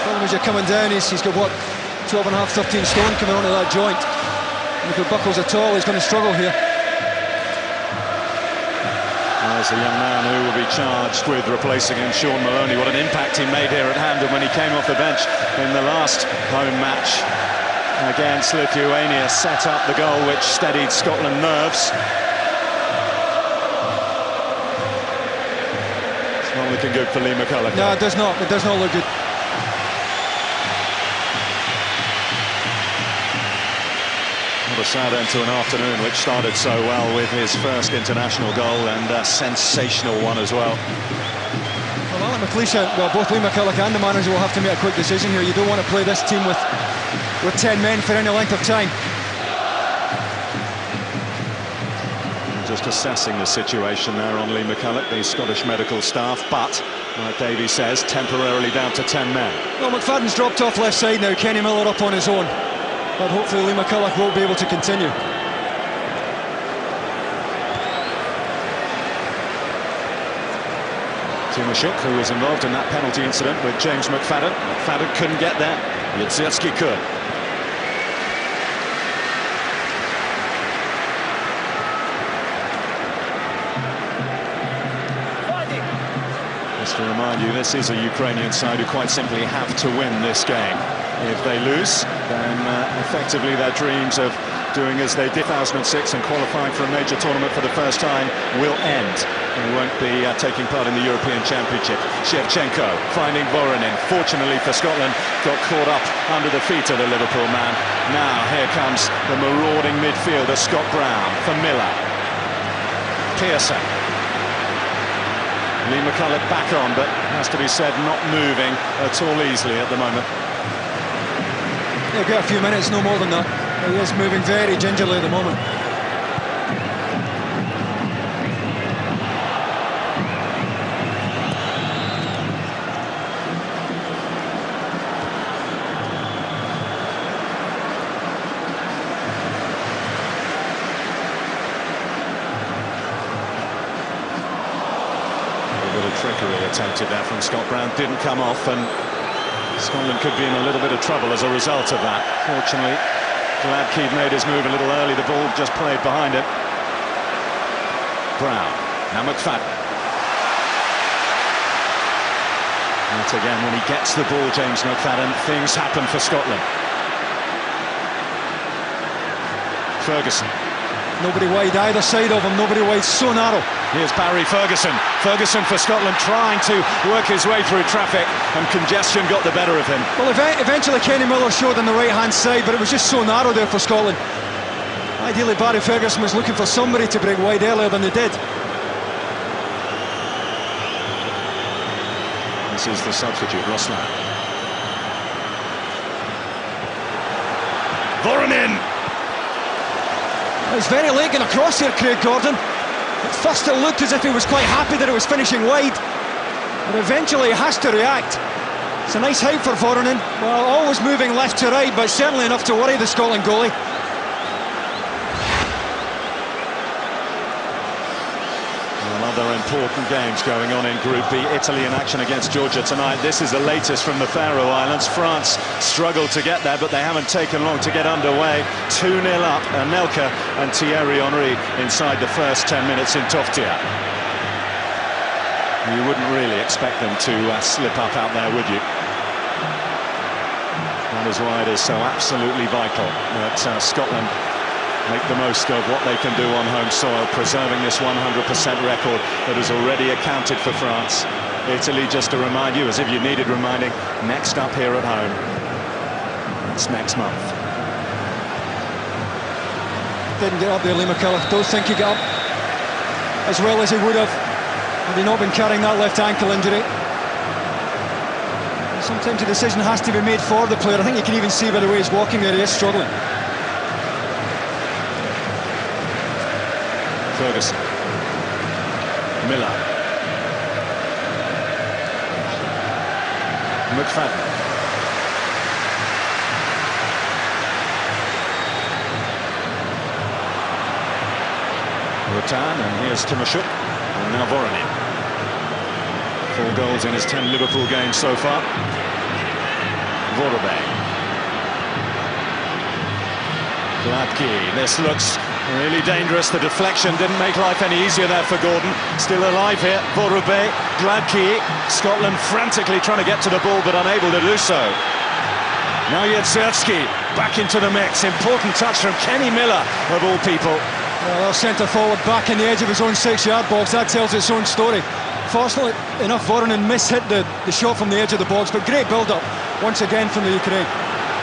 B: Problem as you're coming down, he's got, what, 12 and a half, 13 stone coming onto that joint. And if he buckles at all, he's going to struggle here.
A: There's a young man who will be charged with replacing him, Sean Maloney. What an impact he made here at Hampden when he came off the bench in the last home match against Lithuania. Set up the goal which steadied Scotland nerves. It's not looking good for Lee McCulloch.
B: No, it does not. It does not look good.
A: What a sad end to an afternoon which started so well with his first international goal and a sensational one as well.
B: Well, Alan McLeish, well, both Lee McCulloch and the manager will have to make a quick decision here. You don't want to play this team with 10 men for any length of time.
A: Just assessing the situation there on Lee McCulloch, the Scottish medical staff, but, like Davey says, temporarily down to 10 men.
B: Well, McFadden's dropped off left side now, Kenny Miller up on his own. But hopefully Lee McCulloch will be able to continue.
A: Timashuk, who was involved in that penalty incident with James McFadden. McFadden couldn't get there, Yadziecki could. Just to remind you, this is a Ukrainian side who quite simply have to win this game. If they lose, then effectively their dreams of doing as they did in 2006 and qualifying for a major tournament for the first time will end. They won't be taking part in the European Championship. Shevchenko finding Voronin. Fortunately for Scotland, got caught up under the feet of the Liverpool man. Now here comes the marauding midfielder Scott Brown for Miller. Pearson. Lee McCulloch back on, but has to be said, not moving at all easily at the moment.
B: He'll get a few minutes, no more than that. He is moving very gingerly at the moment.
A: A bit of trickery attempted there from Scott Brown, didn't come off, and Scotland could be in a little bit of trouble as a result of that. Fortunately, Gladkey made his move a little early. The ball just played behind him. Brown. Now McFadden. Yet again, when he gets the ball, James McFadden, things happen for Scotland. Ferguson.
B: Nobody wide either side of him, nobody wide, so narrow.
A: Here's Barry Ferguson. Ferguson for Scotland trying to work his way through traffic, and congestion got the better of him.
B: Well, eventually Kenny Miller showed on the right-hand side, but it was just so narrow there for Scotland. Ideally, Barry Ferguson was looking for somebody to break wide earlier than they did.
A: This is the substitute, Ruslan. Voronin!
B: It's very late getting across here, Craig Gordon. At first it looked as if he was quite happy that it was finishing wide, but eventually he has to react. It's a nice height for Voronin. Well, always moving left to right, but certainly enough to worry the Scotland goalie.
A: Other important games going on in Group B. Italy in action against Georgia tonight. This is the latest from the Faroe Islands. France struggled to get there, but they haven't taken long to get underway. 2-0 up. Anelka and Thierry Henry inside the first 10 minutes in Toftia. You wouldn't really expect them to slip up out there, would you? That is why it is so absolutely vital that Scotland make the most of what they can do on home soil, preserving this 100% record that has already accounted for France. Italy, just to remind you, as if you needed reminding, next up here at home. It's next month.
B: Didn't get up there, Lee McCulloch. Don't think he got up as well as he would have had he not been carrying that left ankle injury. Sometimes a decision has to be made for the player. I think you can even see by the way he's walking there, he is struggling.
A: Ferguson. Miller. McFadden. Rotan, and here's Timashuk, and now Voronin. 4 goals in his 10 Liverpool games so far. Vorobey. Gladkey, this looks really dangerous. The deflection didn't make life any easier there for Gordon. Still alive here, Vorobey, Gladkey. Scotland frantically trying to get to the ball, but unable to do so. Now Jezierski back into the mix. Important touch from Kenny Miller, of all people.
B: Well, our centre-forward back in the edge of his own 6-yard box. That tells its own story. Fortunately enough, Voronin mishit the shot from the edge of the box, but great build-up once again from the Ukraine.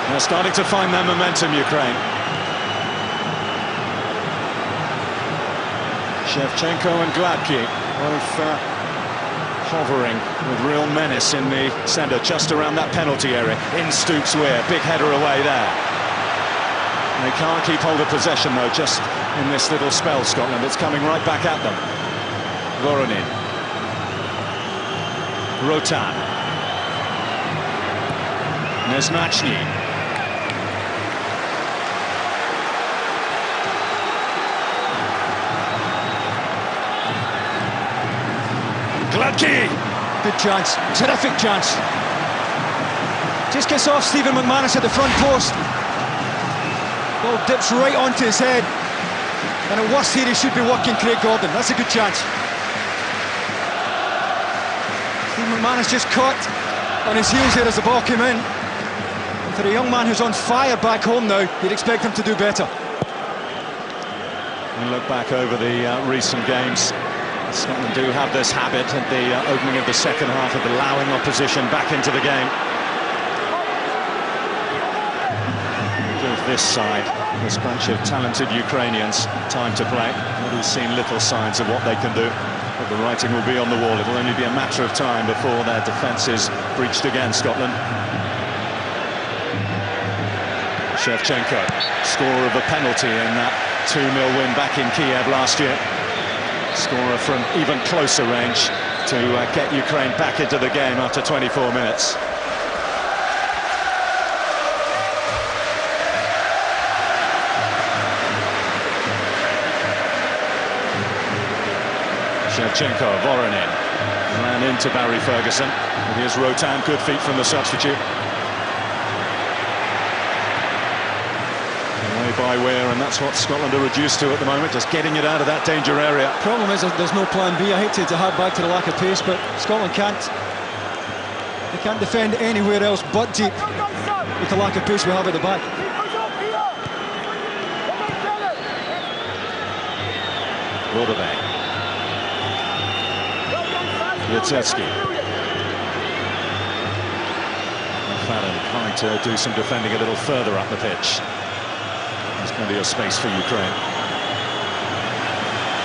A: They're starting to find their momentum, Ukraine. Shevchenko and Gladkey both hovering with real menace in the centre, just around that penalty area. In Stoops' Weir, big header away there. They can't keep hold of possession though, just in this little spell, Scotland. It's coming right back at them. Voronin. Rotan. Nesnachny. Gladkey!
B: Good chance, terrific chance. Just gets off Stephen McManus at the front post. Ball dips right onto his head. And at worst here he should be working Craig Gordon. That's a good chance. Stephen McManus just caught on his heels there as the ball came in. And for a young man who's on fire back home now, you'd expect him to do better.
A: We look back over the recent games. Scotland do have this habit at the opening of the second half of allowing opposition back into the game. Give this side, this bunch of talented Ukrainians, time to play. We've seen little signs of what they can do, but the writing will be on the wall. It'll only be a matter of time before their defence is breached again, Scotland. Shevchenko, scorer of a penalty in that 2-0 win back in Kiev last year. Scorer from even closer range to get Ukraine back into the game after 24 minutes. Shevchenko, Voronin ran into Barry Ferguson. And here's Rotan, good feet from the substitute. By Weir, and that's what Scotland are reduced to at the moment, just getting it out of that danger area.
B: Problem is there's no plan B. I hate to hark back to the lack of pace, but Scotland can't defend anywhere else but deep with the lack of pace we have at the back.
A: Vorobey. Jezierski. McFadden trying to do some defending a little further up the pitch. There's plenty of space for Ukraine.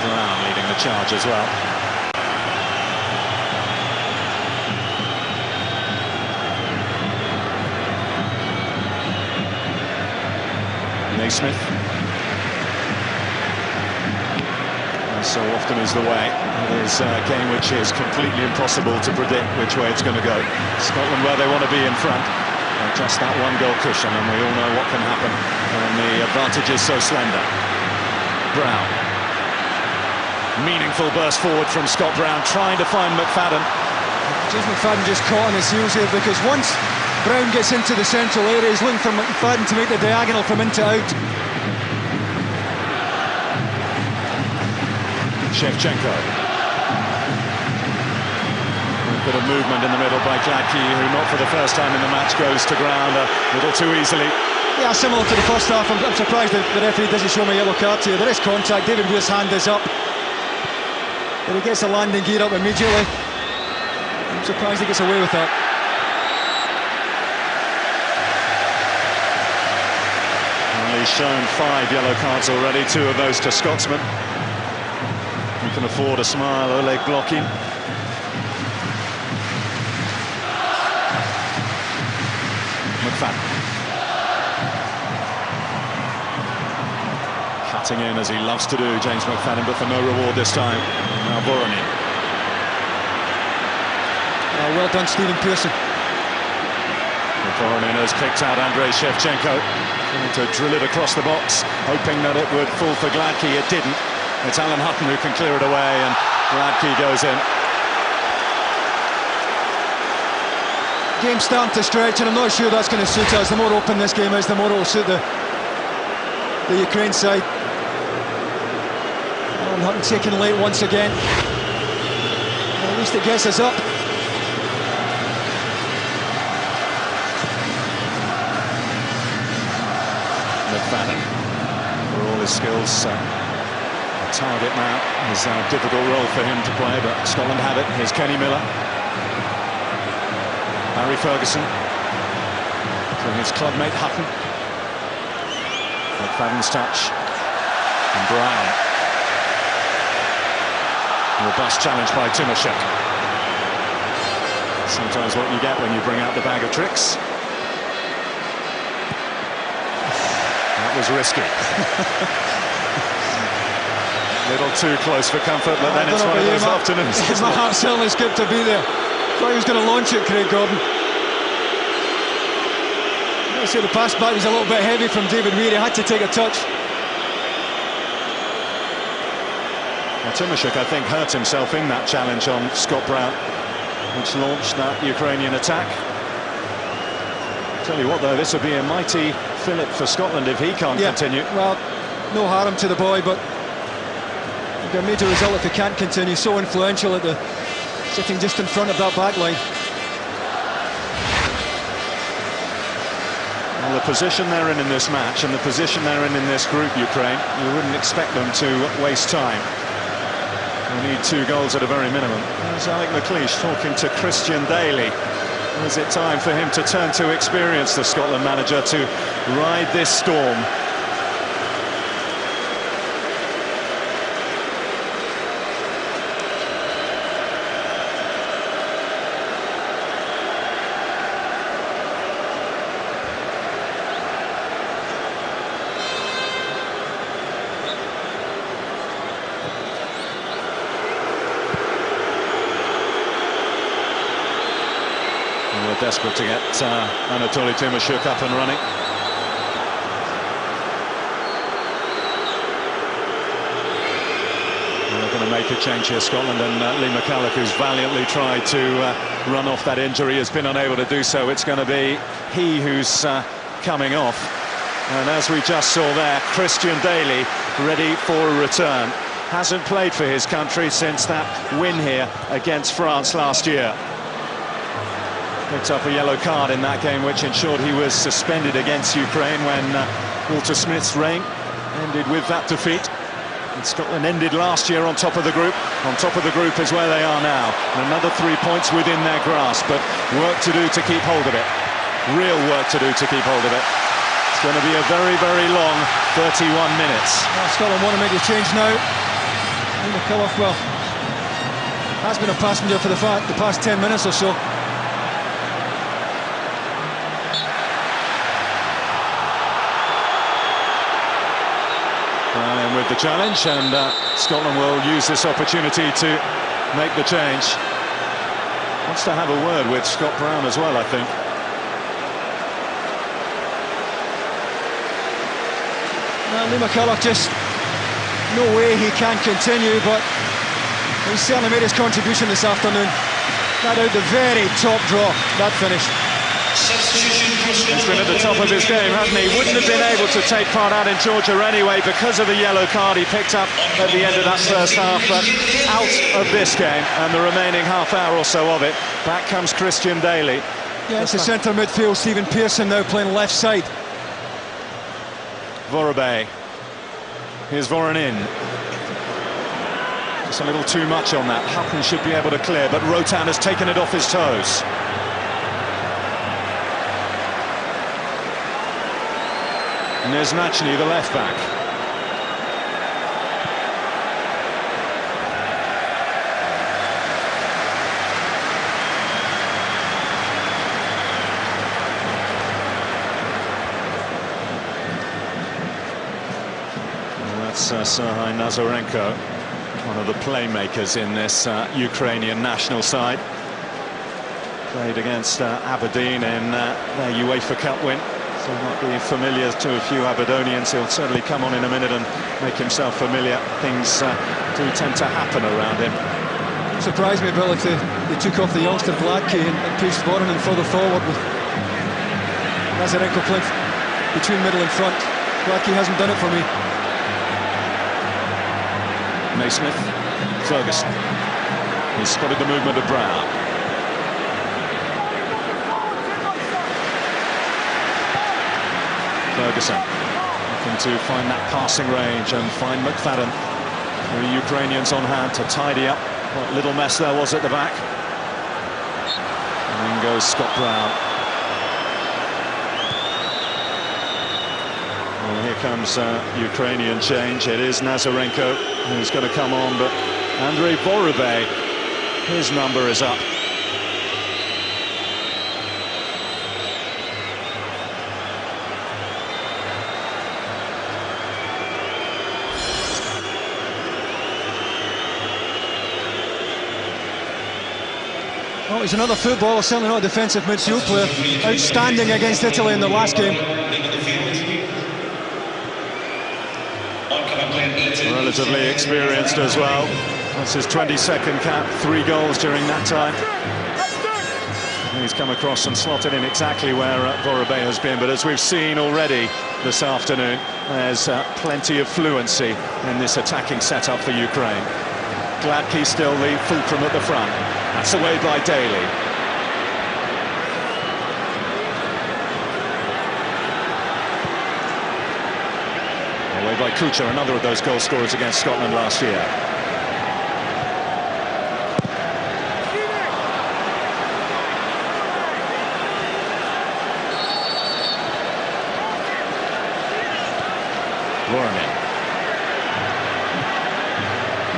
A: Brown leading the charge as well. Naismith. As so often is the way. It is a game which is completely impossible to predict which way it's going to go. Scotland where they want to be in front. Just that one goal cushion, and we all know what can happen when the advantage is so slender. Brown. Meaningful burst forward from Scott Brown, trying to find McFadden.
B: James McFadden just caught on his heels here, because once Brown gets into the central area, he's looking for McFadden to make the diagonal from in to out.
A: Shevchenko. Bit of movement in the middle by Gladkey, who not for the first time in the match goes to ground a little too easily.
B: Yeah, similar to the first half. I'm surprised that the referee doesn't show me a yellow card here. There is contact. David Weir's hand is up, but he gets the landing gear up immediately. I'm surprised he gets away with that.
A: Well, he's shown 5 yellow cards already, 2 of those to Scotsmen. You can afford a smile, Oleg Blokhin. McFadden. Cutting in as he loves to do, James McFadden, but for no reward this time. Now Voronin.
B: Well done, Stephen Pearson.
A: Voronin has picked out Andrei Shevchenko, trying to drill it across the box, hoping that it would fall for Gladkey. It didn't. It's Alan Hutton who can clear it away, and Radke goes in.
B: Game's starting to stretch, and I'm not sure that's going to suit us. The more open this game is, the more it will suit the Ukraine side. Alan Hutton taken late once again. Well, at least it gets us up.
A: McFadden, for all his skills, a target man. It's a difficult role for him to play, but Scotland have it. Here's Kenny Miller. Barry Ferguson from his clubmate Hutton. McFadden's touch. And Brown. Robust challenge by Timashek. Sometimes what you get when you bring out the bag of tricks. That was risky. A little too close for comfort, but then it's one of those afternoons.
B: My heart certainly skipped to be there. Thought he was going to launch it, Craig Gordon. I say the pass back was a little bit heavy from David Weir. He had to take a touch.
A: Well, Timashek, I think, hurt himself in that challenge on Scott Brown, which launched that Ukrainian attack. Tell you what, though, this would be a mighty fillip for Scotland if he can't continue.
B: Well, no harm to the boy, but a major result if he can't continue. So influential at the sitting just in front of that back line.
A: Well, the position they're in this match and the position they're in this group, Ukraine, you wouldn't expect them to waste time. They need 2 goals at a very minimum. There's Alec McLeish talking to Christian Daly. Is it time for him to turn to experience, the Scotland manager, to ride this storm? Desperate to get Anatoly Timashuk up and running. And they're going to make a change here, Scotland, and Lee McCulloch, who's valiantly tried to run off that injury, has been unable to do so. It's going to be he who's coming off. And as we just saw there, Christian Daly ready for a return. Hasn't played for his country since that win here against France last year. Picked up a yellow card in that game, which ensured he was suspended against Ukraine when Walter Smith's reign ended with that defeat. And Scotland ended last year on top of the group. On top of the group is where they are now. And another 3 points within their grasp, but work to do to keep hold of it. Real work to do to keep hold of it. It's going to be a very, very long 31 minutes.
B: Well, Scotland want to make a change now. McCulloch, well, has been a passenger for the past 10 minutes or so.
A: With the challenge, and Scotland will use this opportunity to make the change. Wants to have a word with Scott Brown as well, I think.
B: Well, Lee McCulloch, just no way he can continue, but he certainly made his contribution this afternoon. That out the very top draw, that finish.
A: He's been at the top of his game, hasn't he? Wouldn't have been able to take part out in Georgia anyway because of the yellow card he picked up at the end of that first half, but out of this game and the remaining half hour or so of it. Back comes Christian Daly.
B: Yeah, it's the centre midfield. Stephen Pearson now playing left side.
A: Vorobey. Here's Voronin. Just a little too much on that. Hutton should be able to clear, but Rotan has taken it off his toes. Nesnachny, the left back. Well, that's Serhii Nazarenko, one of the playmakers in this Ukrainian national side. Played against Aberdeen in their UEFA Cup win. So not being familiar to a few Aberdonians, he'll certainly come on in a minute and make himself familiar. Things do tend to happen around him.
B: Surprised me, Bill, if they took off the youngster Gladkey and pushed Voronin further forward with Nazarenko playing between middle and front. Gladkey hasn't done it for me.
A: Naismith, Ferguson. He's spotted the movement of Brown. Ferguson looking to find that passing range and find McFadden. 3 Ukrainians on hand to tidy up what little mess there was at the back. And in goes Scott Brown. Well, here comes Ukrainian change. It is Nazarenko who's going to come on, but Andrei Vorobey, his number is up.
B: Well, he's another footballer, certainly not a defensive midfield player. Outstanding against Italy in the last game.
A: Relatively experienced as well. That's his 22nd cap, 3 goals during that time. He's come across and slotted in exactly where Vorobey has been, but as we've seen already this afternoon, there's plenty of fluency in this attacking setup for Ukraine. Gladkey still the fulcrum at the front. That's away by Daly. Away by Kuchar, another of those goal scorers against Scotland last year. Voronin.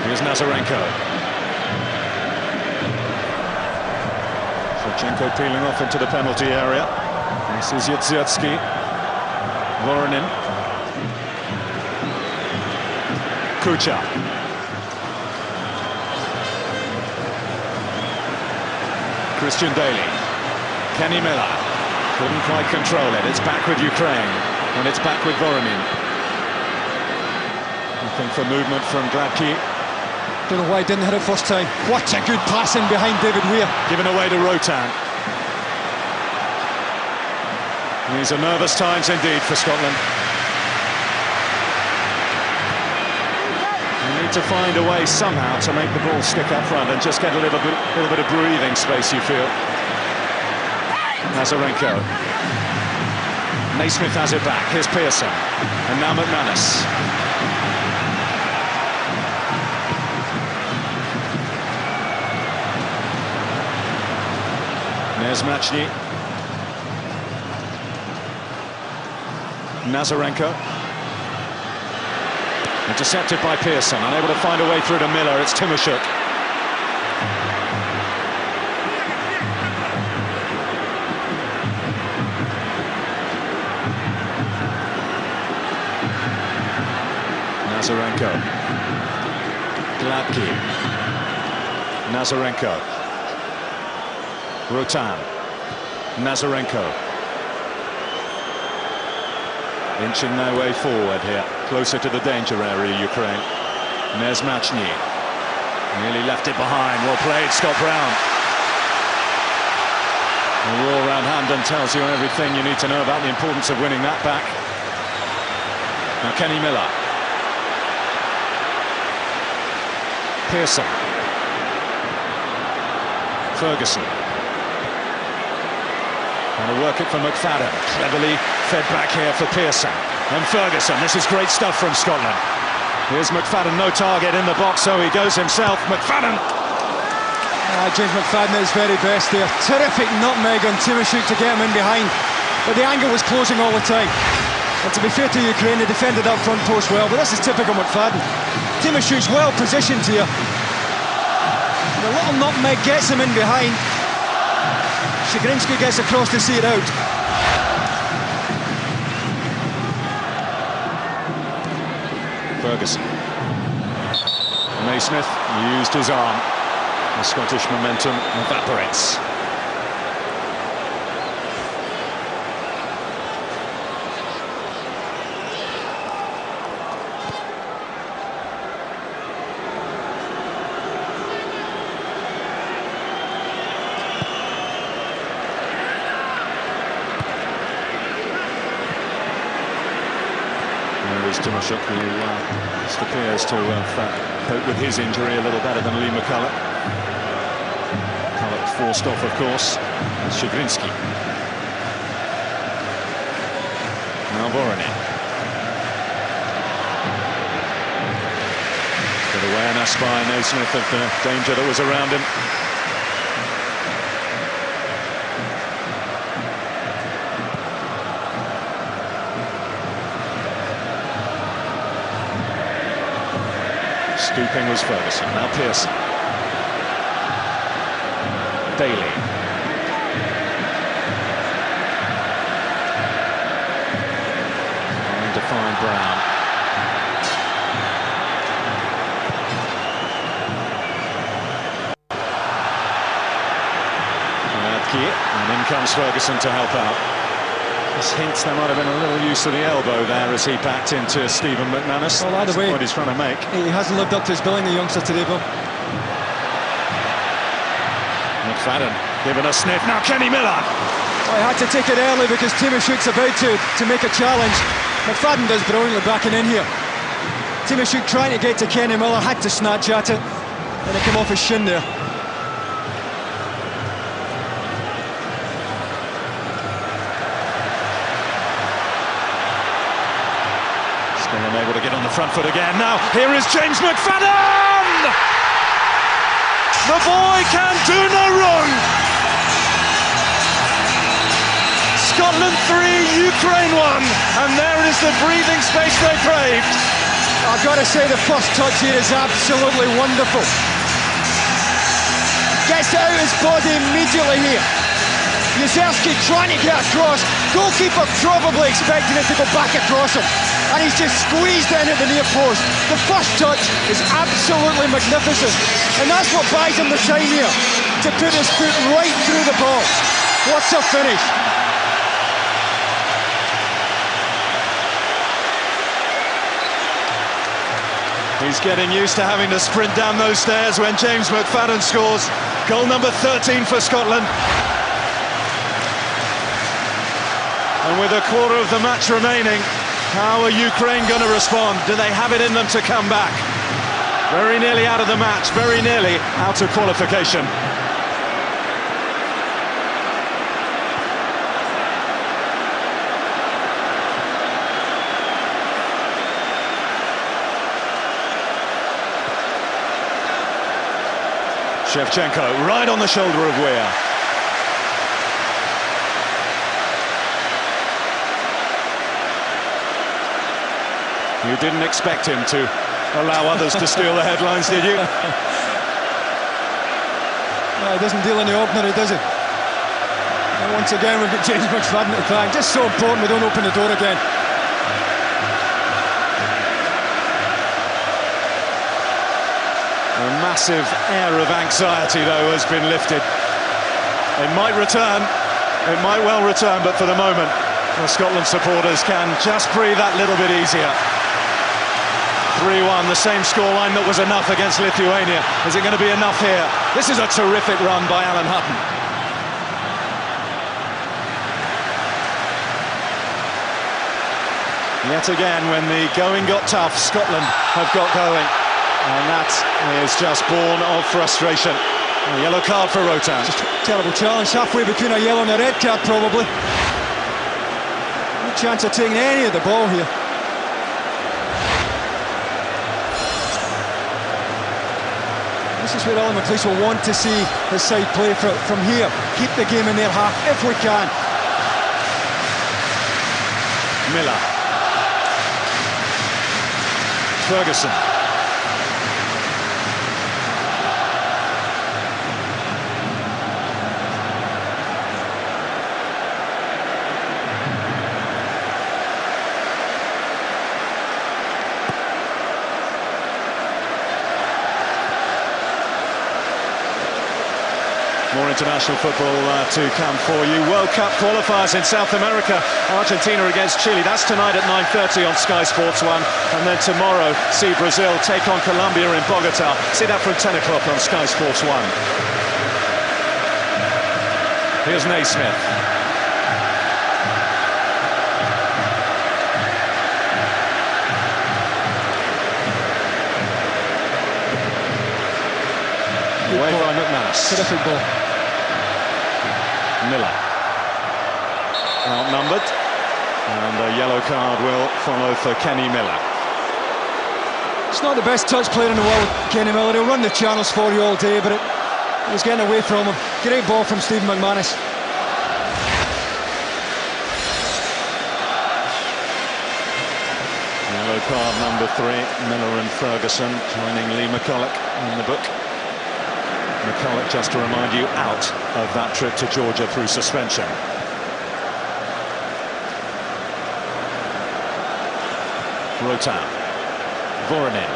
A: Here's Nazarenko. Shevchenko peeling off into the penalty area. This is Yatsyatsky. Voronin. Kuchar. Christian Daly. Kenny Miller. Couldn't quite control it. It's back with Ukraine. And it's back with Voronin. Looking for movement from Gladkey.
B: Don't know why he didn't hit it first time. What a good pass in behind David Weir.
A: Given away to Rotan. These are nervous times indeed for Scotland. You need to find a way somehow to make the ball stick up front and just get a little bit of breathing space, you feel. Nazarenko. Naismith has it back. Here's Pearson. And now McManus. There's Machny. Nazarenko. Intercepted by Pearson, unable to find a way through to Miller. It's Timoshuk. Nazarenko. Gladkey. Nazarenko. Rotan. Nazarenko. Inching their way forward here, closer to the danger area, Ukraine. And there's Machny. Nearly left it behind. Well played, Scott Brown. The raw round Hamden tells you everything you need to know about the importance of winning that back. Now Kenny Miller. Pearson. Ferguson. Going to work it for McFadden. Cleverly fed back here for Pearson. And Ferguson. This is great stuff from Scotland. Here's McFadden, no target in the box, so he goes himself. McFadden!
B: James McFadden at his very best there. Terrific nutmeg on Timoshuk to get him in behind. But the angle was closing all the time. And to be fair to Ukraine, they defended up front post well, but this is typical McFadden. Timoshuk's well positioned here. The little nutmeg gets him in behind. Shigrinsky gets across to see it out.
A: Ferguson. Naismith used his arm. The Scottish momentum evaporates. Timashuk, who just appears to have coped with his injury a little better than Lee McCulloch. McCulloch forced off, of course. Shigrinsky. Now Voronin. Good awareness by Naismith of the danger that was around him. Stooping was Ferguson, now Pearson. Daly. Trying to find Brown. And in comes Ferguson to help out. This hints there might have been a little use of the elbow there as he backed into Stephen McManus.
B: Well, either way,
A: what he's trying to make.
B: He hasn't lived up to his billing, the youngster, today, Bill.
A: McFadden giving a sniff. Now Kenny Miller.
B: Well, he had to take it early because Timashuk's about to make a challenge. McFadden does brilliantly backing in here. Timashuk trying to get to Kenny Miller, had to snatch at it, and it came off his shin there.
A: Unable to get on the front foot again. Now here is James McFadden. The boy can do no wrong. Scotland 3, Ukraine 1, and there is the breathing space they craved.
B: I've got to say the first touch here is absolutely wonderful. Gets out his body immediately here. Jezerski trying to get across. Goalkeeper probably expecting it to go back across him. And he's just squeezed in at the near post. The first touch is absolutely magnificent. And that's what buys him the time here, to put his foot right through the ball. What a finish.
A: He's getting used to having to sprint down those stairs when James McFadden scores. Goal number 13 for Scotland. And with a quarter of the match remaining, how are Ukraine going to respond? Do they have it in them to come back? Very nearly out of the match, very nearly out of qualification. Shevchenko right on the shoulder of Weir. You didn't expect him to allow others to steal the headlines, did you?
B: No, he doesn't deal in the ordinary, does he? And once again, we've got James McFadden to thank. Just so important we don't open the door again.
A: A massive air of anxiety, though, has been lifted. It might return, it might well return, but for the moment, the Scotland supporters can just breathe that little bit easier. 3-1, the same scoreline that was enough against Lithuania. Is it going to be enough here? This is a terrific run by Alan Hutton. Yet again, when the going got tough, Scotland have got going. And that is just born of frustration. A yellow card for Rotan.
B: Just a terrible challenge, halfway between a yellow and a red card, probably. No chance of taking any of the ball here. This is where Alan McLeish will want to see his side play from here. Keep the game in their half if we can.
A: Miller. Ferguson. More international football to come for you. World Cup qualifiers in South America. Argentina against Chile. That's tonight at 9:30 on Sky Sports 1. And then tomorrow, see Brazil take on Colombia in Bogota. See that from 10 o'clock on Sky Sports 1. Here's Naismith. Away by McManus.
B: Terrific ball.
A: Miller. Outnumbered. And a yellow card will follow for Kenny Miller.
B: It's not the best touch player in the world, Kenny Miller. He'll run the channels for you all day, but it was getting away from him. Great ball from Stephen McManus.
A: Yellow card number 3, Miller and Ferguson joining Lee McCulloch in the book. McCulloch, just to remind you, out of that trip to Georgia through suspension. Rotan. Voronin.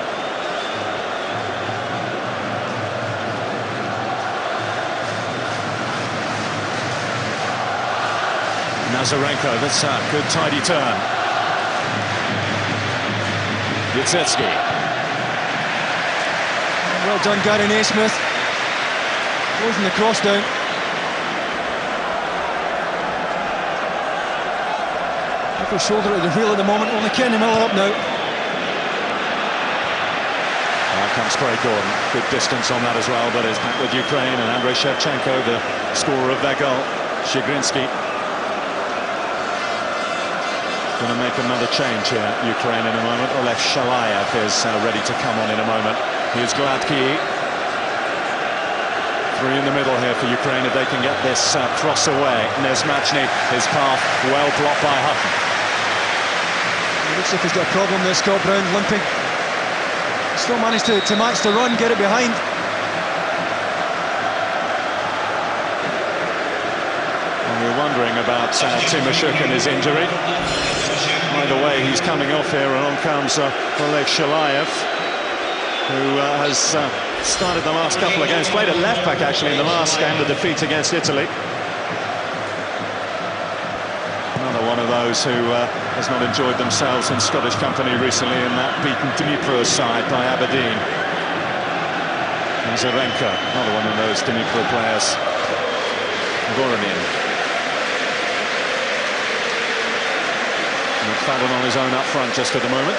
A: Nazarenko, that's a good tidy turn. Yatsetski.
B: Well done, Gary Naismith. Closing the cross down. Upper shoulder at the wheel at the moment. Only Kenny Miller up now.
A: Now comes Craig Gordon. Good distance on that as well, but it's back with Ukraine and Andrei Shevchenko, the scorer of their goal. Shigrinsky. Going to make another change here, Ukraine, in a moment. Oleg Shalayev is ready to come on in a moment. Here's Gladky. 3 in the middle here for Ukraine if they can get this cross away. Nesmachny, his path well blocked by Hutton.
B: It looks like he's got a problem there, Scott Brown, limping. Still managed to match the run, get it behind.
A: And we're wondering about Timoshuk and his injury. Either way, he's coming off here, and on comes Oleg Shalayev, who has started the last couple of games, played at left back actually in the last game, the defeat against Italy. Another one of those who has not enjoyed themselves in Scottish company recently in that beaten Dnipro side by Aberdeen. Nazarenko, another one of those Dnipro players. Voronin. McFadden on his own up front just at the moment.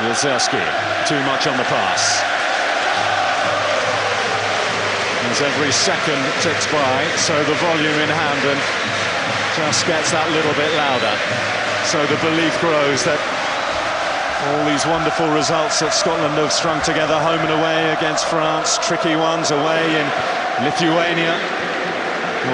A: Yezerski, too much on the pass. As every second ticks by, so the volume in hand and just gets that little bit louder. So the belief grows that all these wonderful results that Scotland have strung together, home and away against France, tricky ones away in Lithuania,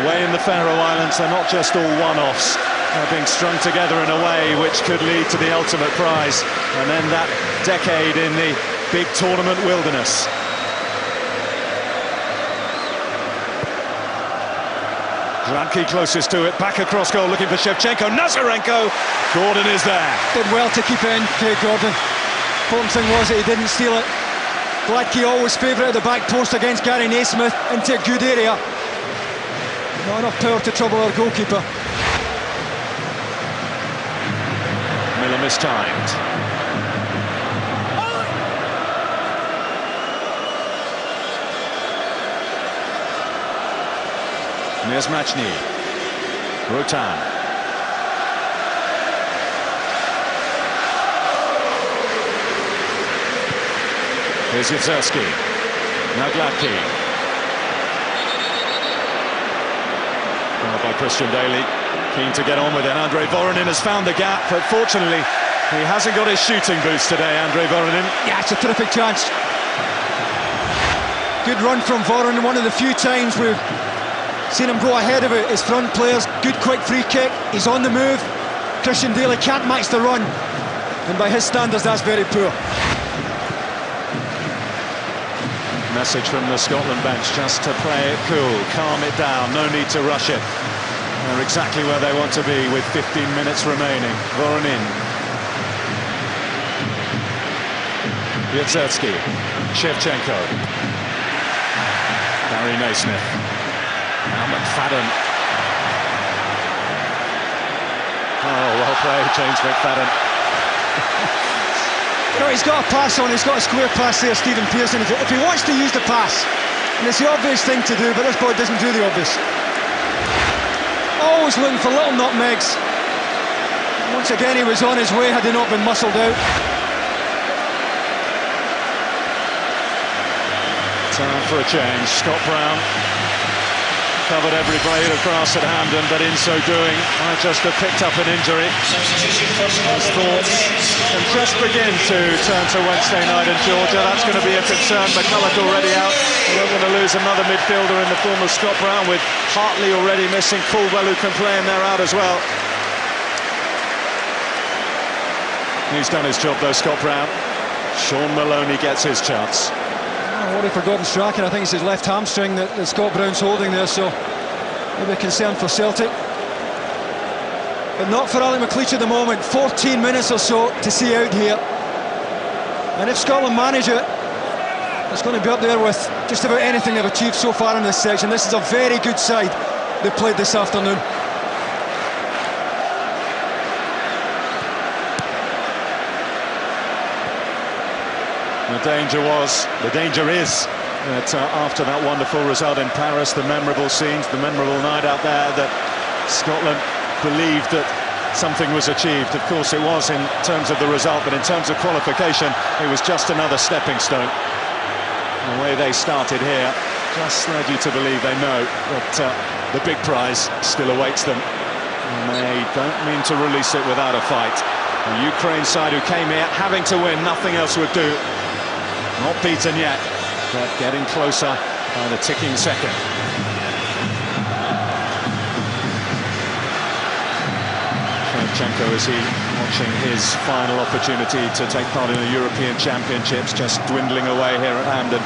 A: away in the Faroe Islands, they're not just all one-offs. They're being strung together in a way which could lead to the ultimate prize, and then that decade in the big tournament wilderness. Gladky closest to it, back across goal looking for Shevchenko. Nazarenko, Gordon is there.
B: Did well to keep it in, Craig Gordon. Important thing was that he didn't steal it. Gladky always favourite at the back post against Gary Naismith, into a good area. Not enough power to trouble our goalkeeper.
A: Miller mistimed. Nesmachny. Rotan. Here's Yezerski. Now Gladky. By Christian Daly. Keen to get on with it. Andrei Voronin has found the gap, but fortunately he hasn't got his shooting boots today, Andrei Voronin.
B: Yeah, it's a terrific chance. Good run from Voronin, one of the few times we've seen him go ahead of it, his front players. Good quick free kick, he's on the move. Christian Daly can't match the run, and by his standards that's very poor.
A: Message from the Scotland bench, just to play it cool, calm it down, no need to rush it. They're exactly where they want to be with 15 minutes remaining. Voronin. Yezerski. Shevchenko. Gary Naismith. Now McFadden. Oh, well played, James McFadden.
B: No, he's got a pass on, he's got a square pass there, Stephen Pearson. If he wants to use the pass, and it's the obvious thing to do, but this boy doesn't do the obvious. always looking for little nutmegs. Once again, he was on his way had he not been muscled out.
A: Time for a change. Scott Brown covered every blade of grass at Hampden, but in so doing, might just have picked up an injury. His thoughts can just begin to turn to Wednesday night in Georgia. That's going to be a concern. McCulloch already out. We don't want to lose another midfielder in the form of Scott Brown, with Hartley already missing. Caldwell, who can play in there, out as well. He's done his job though, Scott Brown. Sean Maloney gets his chance.
B: What he forgotten striking, I think it's his left hamstring that Scott Brown's holding there, so maybe a concern for Celtic. But not for Ali McLeish at the moment. 14 minutes or so to see out here. And if Scotland manage it, it's going to be up there with just about anything they've achieved so far in this section. This is a very good side they played this afternoon.
A: The danger is that after that wonderful result in Paris, the memorable scenes, the memorable night out there, that Scotland believed that something was achieved. Of course it was in terms of the result, but in terms of qualification, it was just another stepping stone. The way they started here just led you to believe they know that the big prize still awaits them. And they don't mean to release it without a fight. The Ukraine side, who came here having to win, nothing else would do. Not beaten yet, but getting closer by the ticking second. Shevchenko, is he watching his final opportunity to take part in the European Championships, just dwindling away here at Hampden.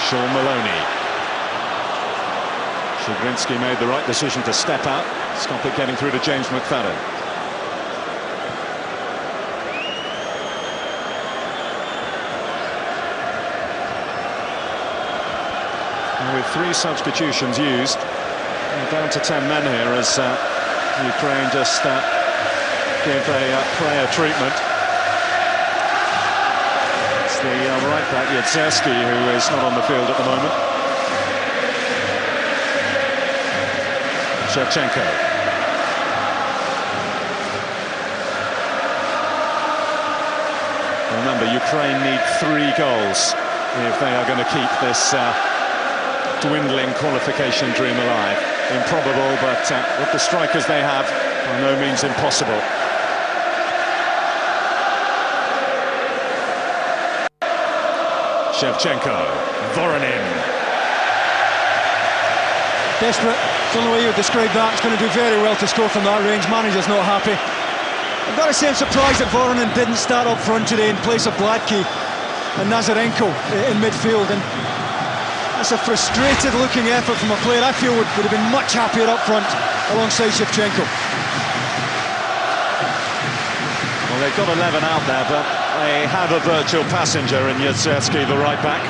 A: Sean Maloney. Shigrinsky made the right decision to step out, stop it getting through to James McFadden. With 3 substitutions used, down to 10 men here as Ukraine just give a player treatment. It's the right back Yedzerski who is not on the field at the moment. Shevchenko. Remember, Ukraine need 3 goals if they are going to keep this dwindling qualification dream alive. Improbable, but with the strikers they have, by no means impossible. Shevchenko, Voronin.
B: Desperate, it's the only way you would describe that. It's going to do very well to score from that range. Manager's not happy. I've got to say I'm surprised that Voronin didn't start up front today in place of Gladkey and Nazarenko in midfield. And that's a frustrated looking effort from a player I feel would have been much happier up front alongside Shevchenko.
A: Well, they've got 11 out there, but they have a virtual passenger in Yedzerski, the right back.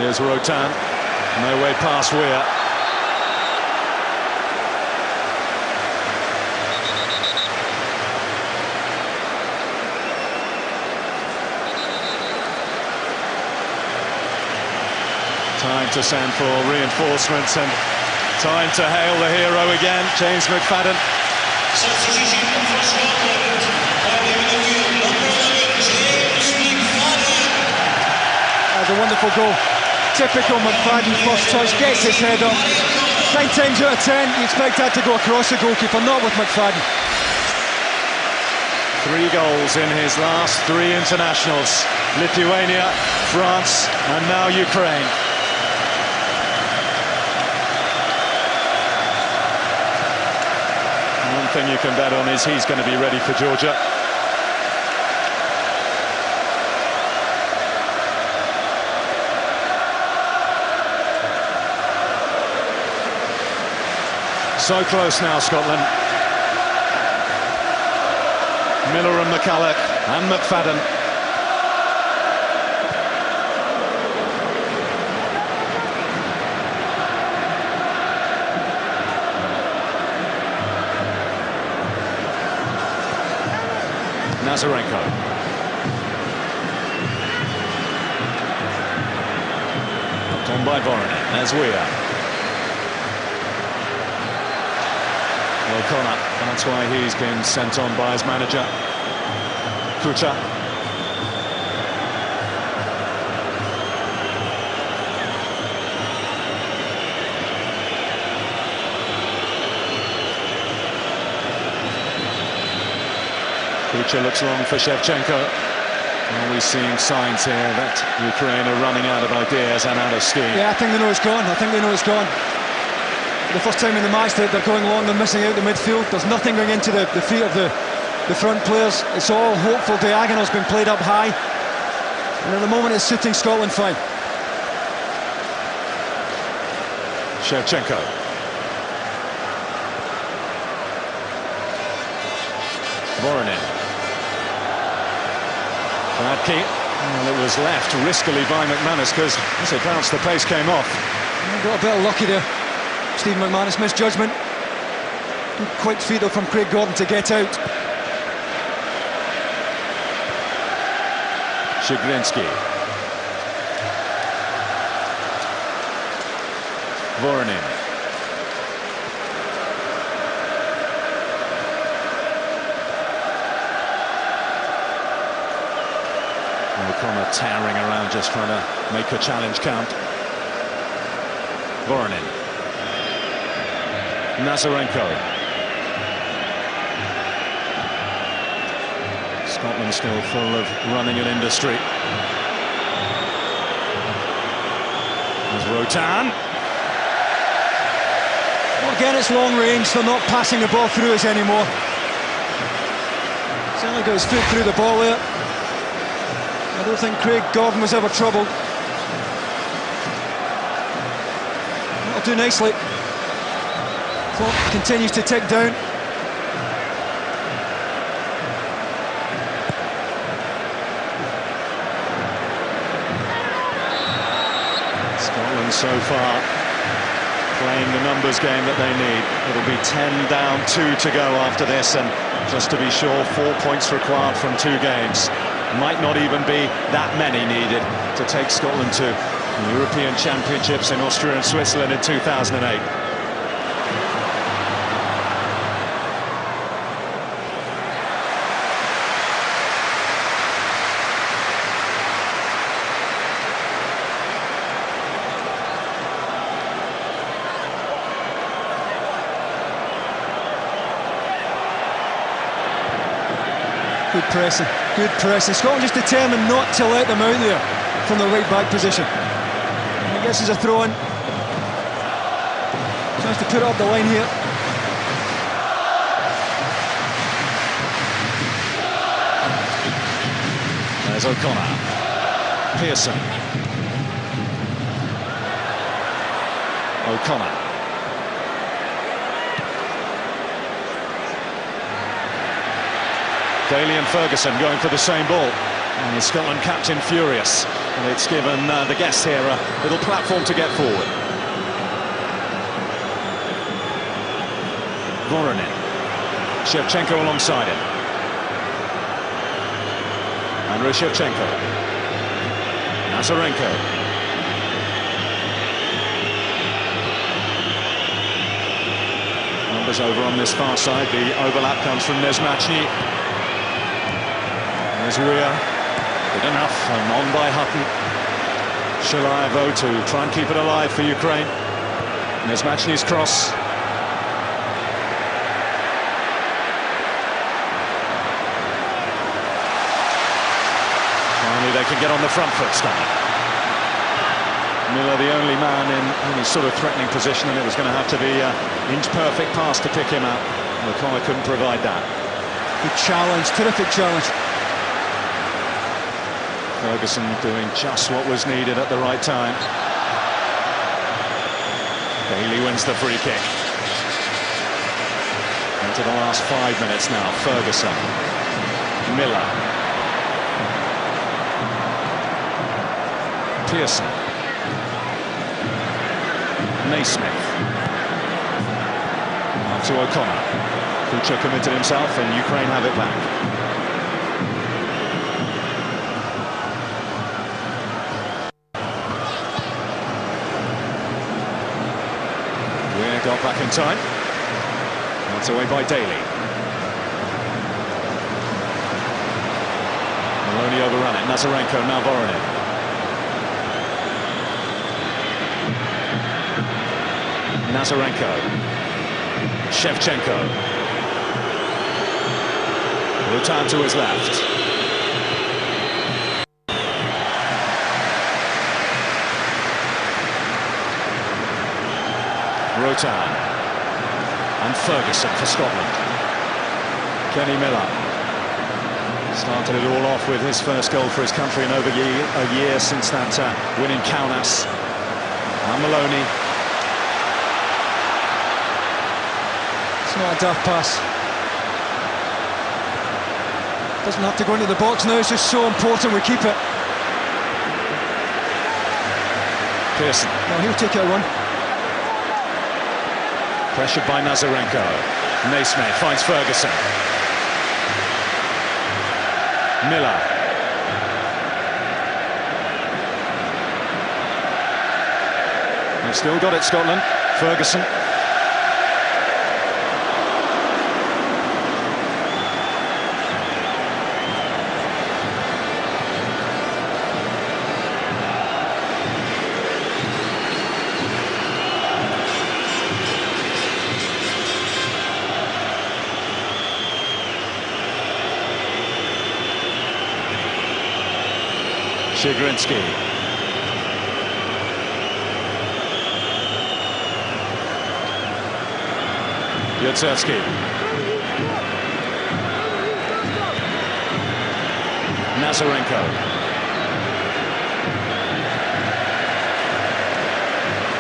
A: Here's Rotan, no way past Weir. Time to send for reinforcements and time to hail the hero again, James McFadden.
C: Substitution for Scotland.
B: That's a wonderful goal. Typical McFadden, first touch, gets his head up. 9 times out of 10, you expect that to go across the goalkeeper, not with McFadden.
A: 3 goals in his last 3 internationals. Lithuania, France, and now Ukraine. One thing you can bet on is he's going to be ready for Georgia. So close now, Scotland. Miller and McCulloch and McFadden. Nazarenko. On by Voronin. There's Weir. O'Connor. That's why he's been sent on by his manager. Kucha. Kucha looks long for Shevchenko. Are we seeing signs here that Ukraine are running out of ideas and out of steam?
B: Yeah, I think they know it's gone. I think they know it's gone. For the first time in the match, they're going long, they're missing out the midfield. There's nothing going into the feet of the front players. It's all hopeful diagonals being played up high. And at the moment, it's suiting Scotland fine.
A: Shevchenko. Voronin. Bradkey. Well, it was left riskily by McManus because as it bounced, the pace came off.
B: Got a bit lucky there. Stephen McManus, misjudgment. Good quick feet though from Craig Gordon to get out.
A: Shigrinsky. Voronin. O'Connor towering around, just trying to make a challenge count. Voronin. Nazarenko. Scotland still full of running and industry. There's Rotan.
B: Well, again, it's long range. They're not passing the ball through us anymore. Certainly got his foot through the ball there. I don't think Craig Gordon was ever troubled. That'll do nicely. Clock continues to tick down.
A: Scotland so far playing the numbers game that they need. It'll be 10 down, 2 to go after this, and just to be sure, 4 points required from 2 games. Might not even be that many needed to take Scotland to the European Championships in Austria and Switzerland in 2008.
B: Good pressing, good pressing. Scotland just determined not to let them out there from the right back position. I guess it's a throw-in. Chance to put it up the line here.
A: There's O'Connor. Pearson. O'Connor. Daly and Ferguson going for the same ball. And the Scotland captain furious. And it's given the guests here a little platform to get forward. Voronin. Shevchenko alongside him. Andrei Shevchenko. Nazarenko. Numbers over on this far side. The overlap comes from Nesmachny. There's Weir. Good enough, and on by Hutton. Shilaevo to try and keep it alive for Ukraine. Nesmachny's cross. Finally they can get on the front foot, Scotland. Miller the only man in any sort of threatening position, and it was going to have to be an inch-perfect pass to pick him out. O'Connor couldn't provide that.
B: Good challenge, terrific challenge.
A: Ferguson doing just what was needed at the right time. Daly wins the free kick. Into the last 5 minutes now. Ferguson. Miller. Pearson. Naismith. Up to O'Connor. Kucha committed himself and Ukraine have it back. time. That's away by Daly. Maloney overrun it. Nazarenko now Voronin. Nazarenko. Shevchenko. Rutan to his left. Rutan. And Ferguson for Scotland. Kenny Miller. Started it all off with his first goal for his country in over a year since that win in Kaunas. And Maloney.
B: It's not a daft pass. Doesn't have to go into the box now, it's just so important we keep it.
A: Pearson.
B: Well, he'll take it one.
A: Pressured by Nazarenko. Naismith finds Ferguson. Miller. They've still got it, Scotland. Ferguson. Shigrinsky. Yurtsevsky. Nazarenko.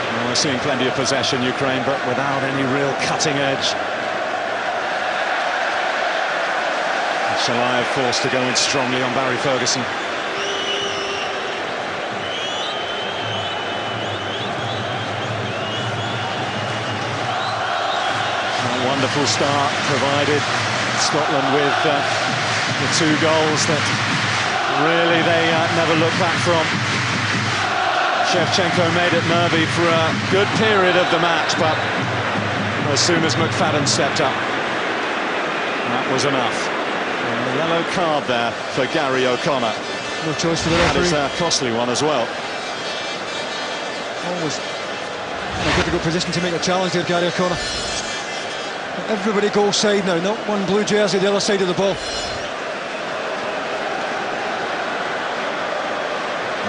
A: Well, we're seeing plenty of possession, Ukraine, but without any real cutting edge. Shalayev forced to go in strongly on Barry Ferguson. Wonderful start provided Scotland with the 2 goals that really they never look back from. Shevchenko made it nervy for a good period of the match, but as soon as McFadden stepped up, that was enough. And a yellow card there for Gary O'Connor.
B: No choice for the referee.
A: That is a costly one as well.
B: Always in a difficult position to make a challenge there, Gary O'Connor. Everybody goal side now, not one blue jersey the other side of the ball.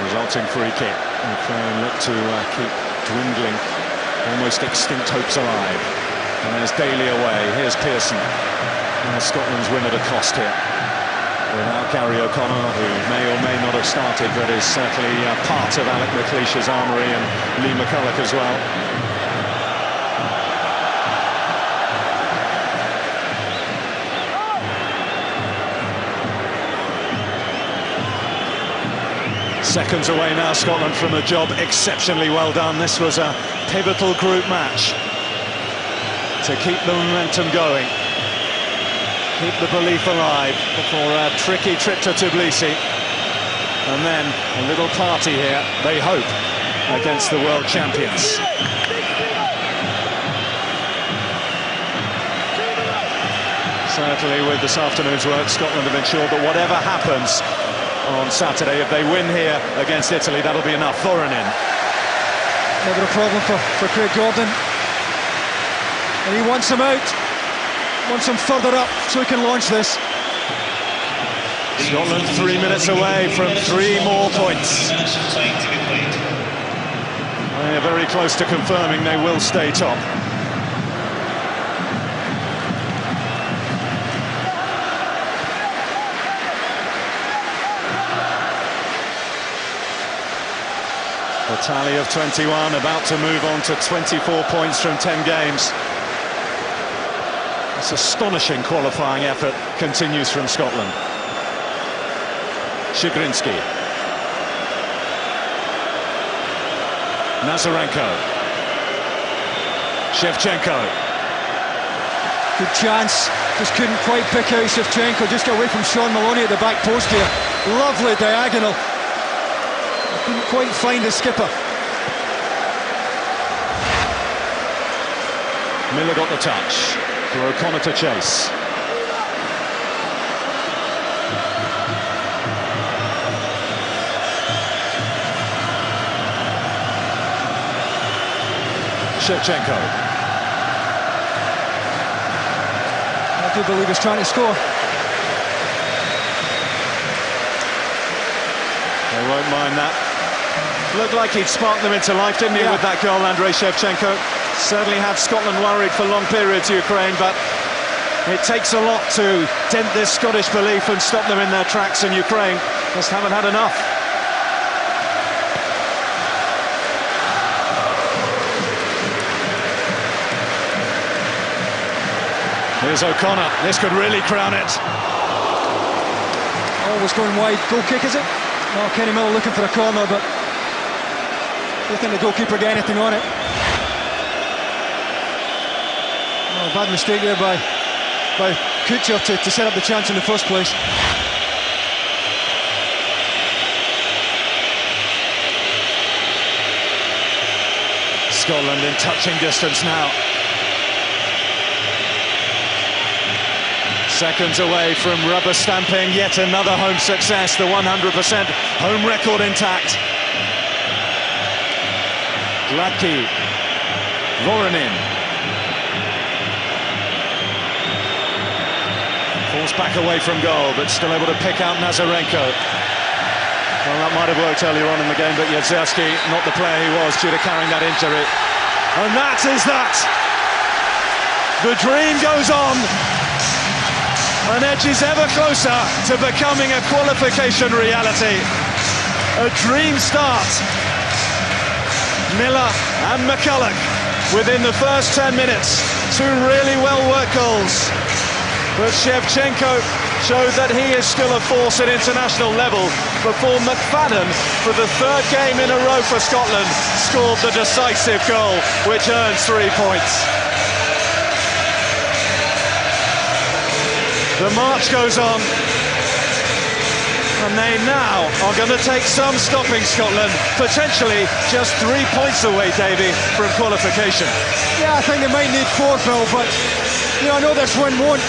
A: Resulting free kick. Ukraine look to keep dwindling, almost extinct hopes alive. And there's Daly away, here's Pearson. Scotland's win at a cost here. Without Gary O'Connor, who may or may not have started, but is certainly part of Alec McLeish's armoury, and Lee McCulloch as well. Seconds away now, Scotland, from a job exceptionally well done. This was a pivotal group match to keep the momentum going, keep the belief alive before a tricky trip to Tbilisi, and then a little party here, they hope, against the world champions. Certainly with this afternoon's work, Scotland have ensured that whatever happens on Saturday, if they win here against Italy, that'll be enough. Voronin.
B: Never a problem for Craig Gordon. And he wants him out. Wants him further up so he can launch this.
A: Scotland 3 minutes away from 3 more points. They are very close to confirming they will stay top. A tally of 21, about to move on to 24 points from 10 games. This astonishing qualifying effort continues from Scotland. Shigrinsky. Nazarenko. Shevchenko.
B: Good chance, just couldn't quite pick out Shevchenko, just got away from Sean Maloney at the back post here. Lovely diagonal. Couldn't quite find the skipper.
A: Miller got the touch for O'Connor to chase. Shevchenko.
B: I do believe he's trying to score.
A: They won't mind that. Looked like he'd sparked them into life, didn't he, with that goal, Andrei Shevchenko? Certainly had Scotland worried for long periods, Ukraine, but it takes a lot to dent this Scottish belief and stop them in their tracks, and Ukraine just haven't had enough. Here's O'Connor. This could really crown it.
B: Always going wide. Goal kick, is it? No, Kenny Miller looking for a corner, but I don't think the goalkeeper got anything on it. Oh, bad mistake there by Kutcher to set up the chance in the first place.
A: Scotland in touching distance now. Seconds away from rubber stamping yet another home success, the 100% home record intact. Gladkey, Voronin. Falls back away from goal, but still able to pick out Nazarenko. Well, that might have worked earlier on in the game, but Jezierski, not the player he was due to carrying that injury. And that is that. The dream goes on. And edges ever closer to becoming a qualification reality. A dream start. Miller and McCulloch within the first 10 minutes. Two really well-worked goals. But Shevchenko showed that he is still a force at international level before McFadden, for the third game in a row for Scotland, scored the decisive goal, which earns 3 points. The march goes on, and they now are going to take some stopping Scotland, potentially just 3 points away, Davey, from qualification.
B: Yeah, I think they might need 4, Phil, but you know, I know this win won't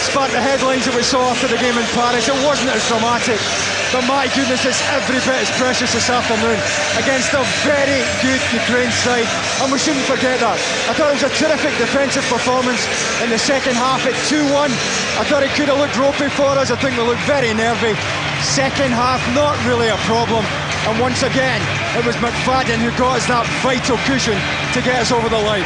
B: spark the headlines that we saw after the game in Paris. It wasn't as dramatic, but my goodness, it's every bit as precious this afternoon against a very good Ukraine side, and we shouldn't forget that. I thought it was a terrific defensive performance in the second half at 2-1. I thought it could have looked ropey for us. I think we looked very nervy. Second half, not really a problem. And once again, it was McFadden who got us that vital cushion to get us over the line.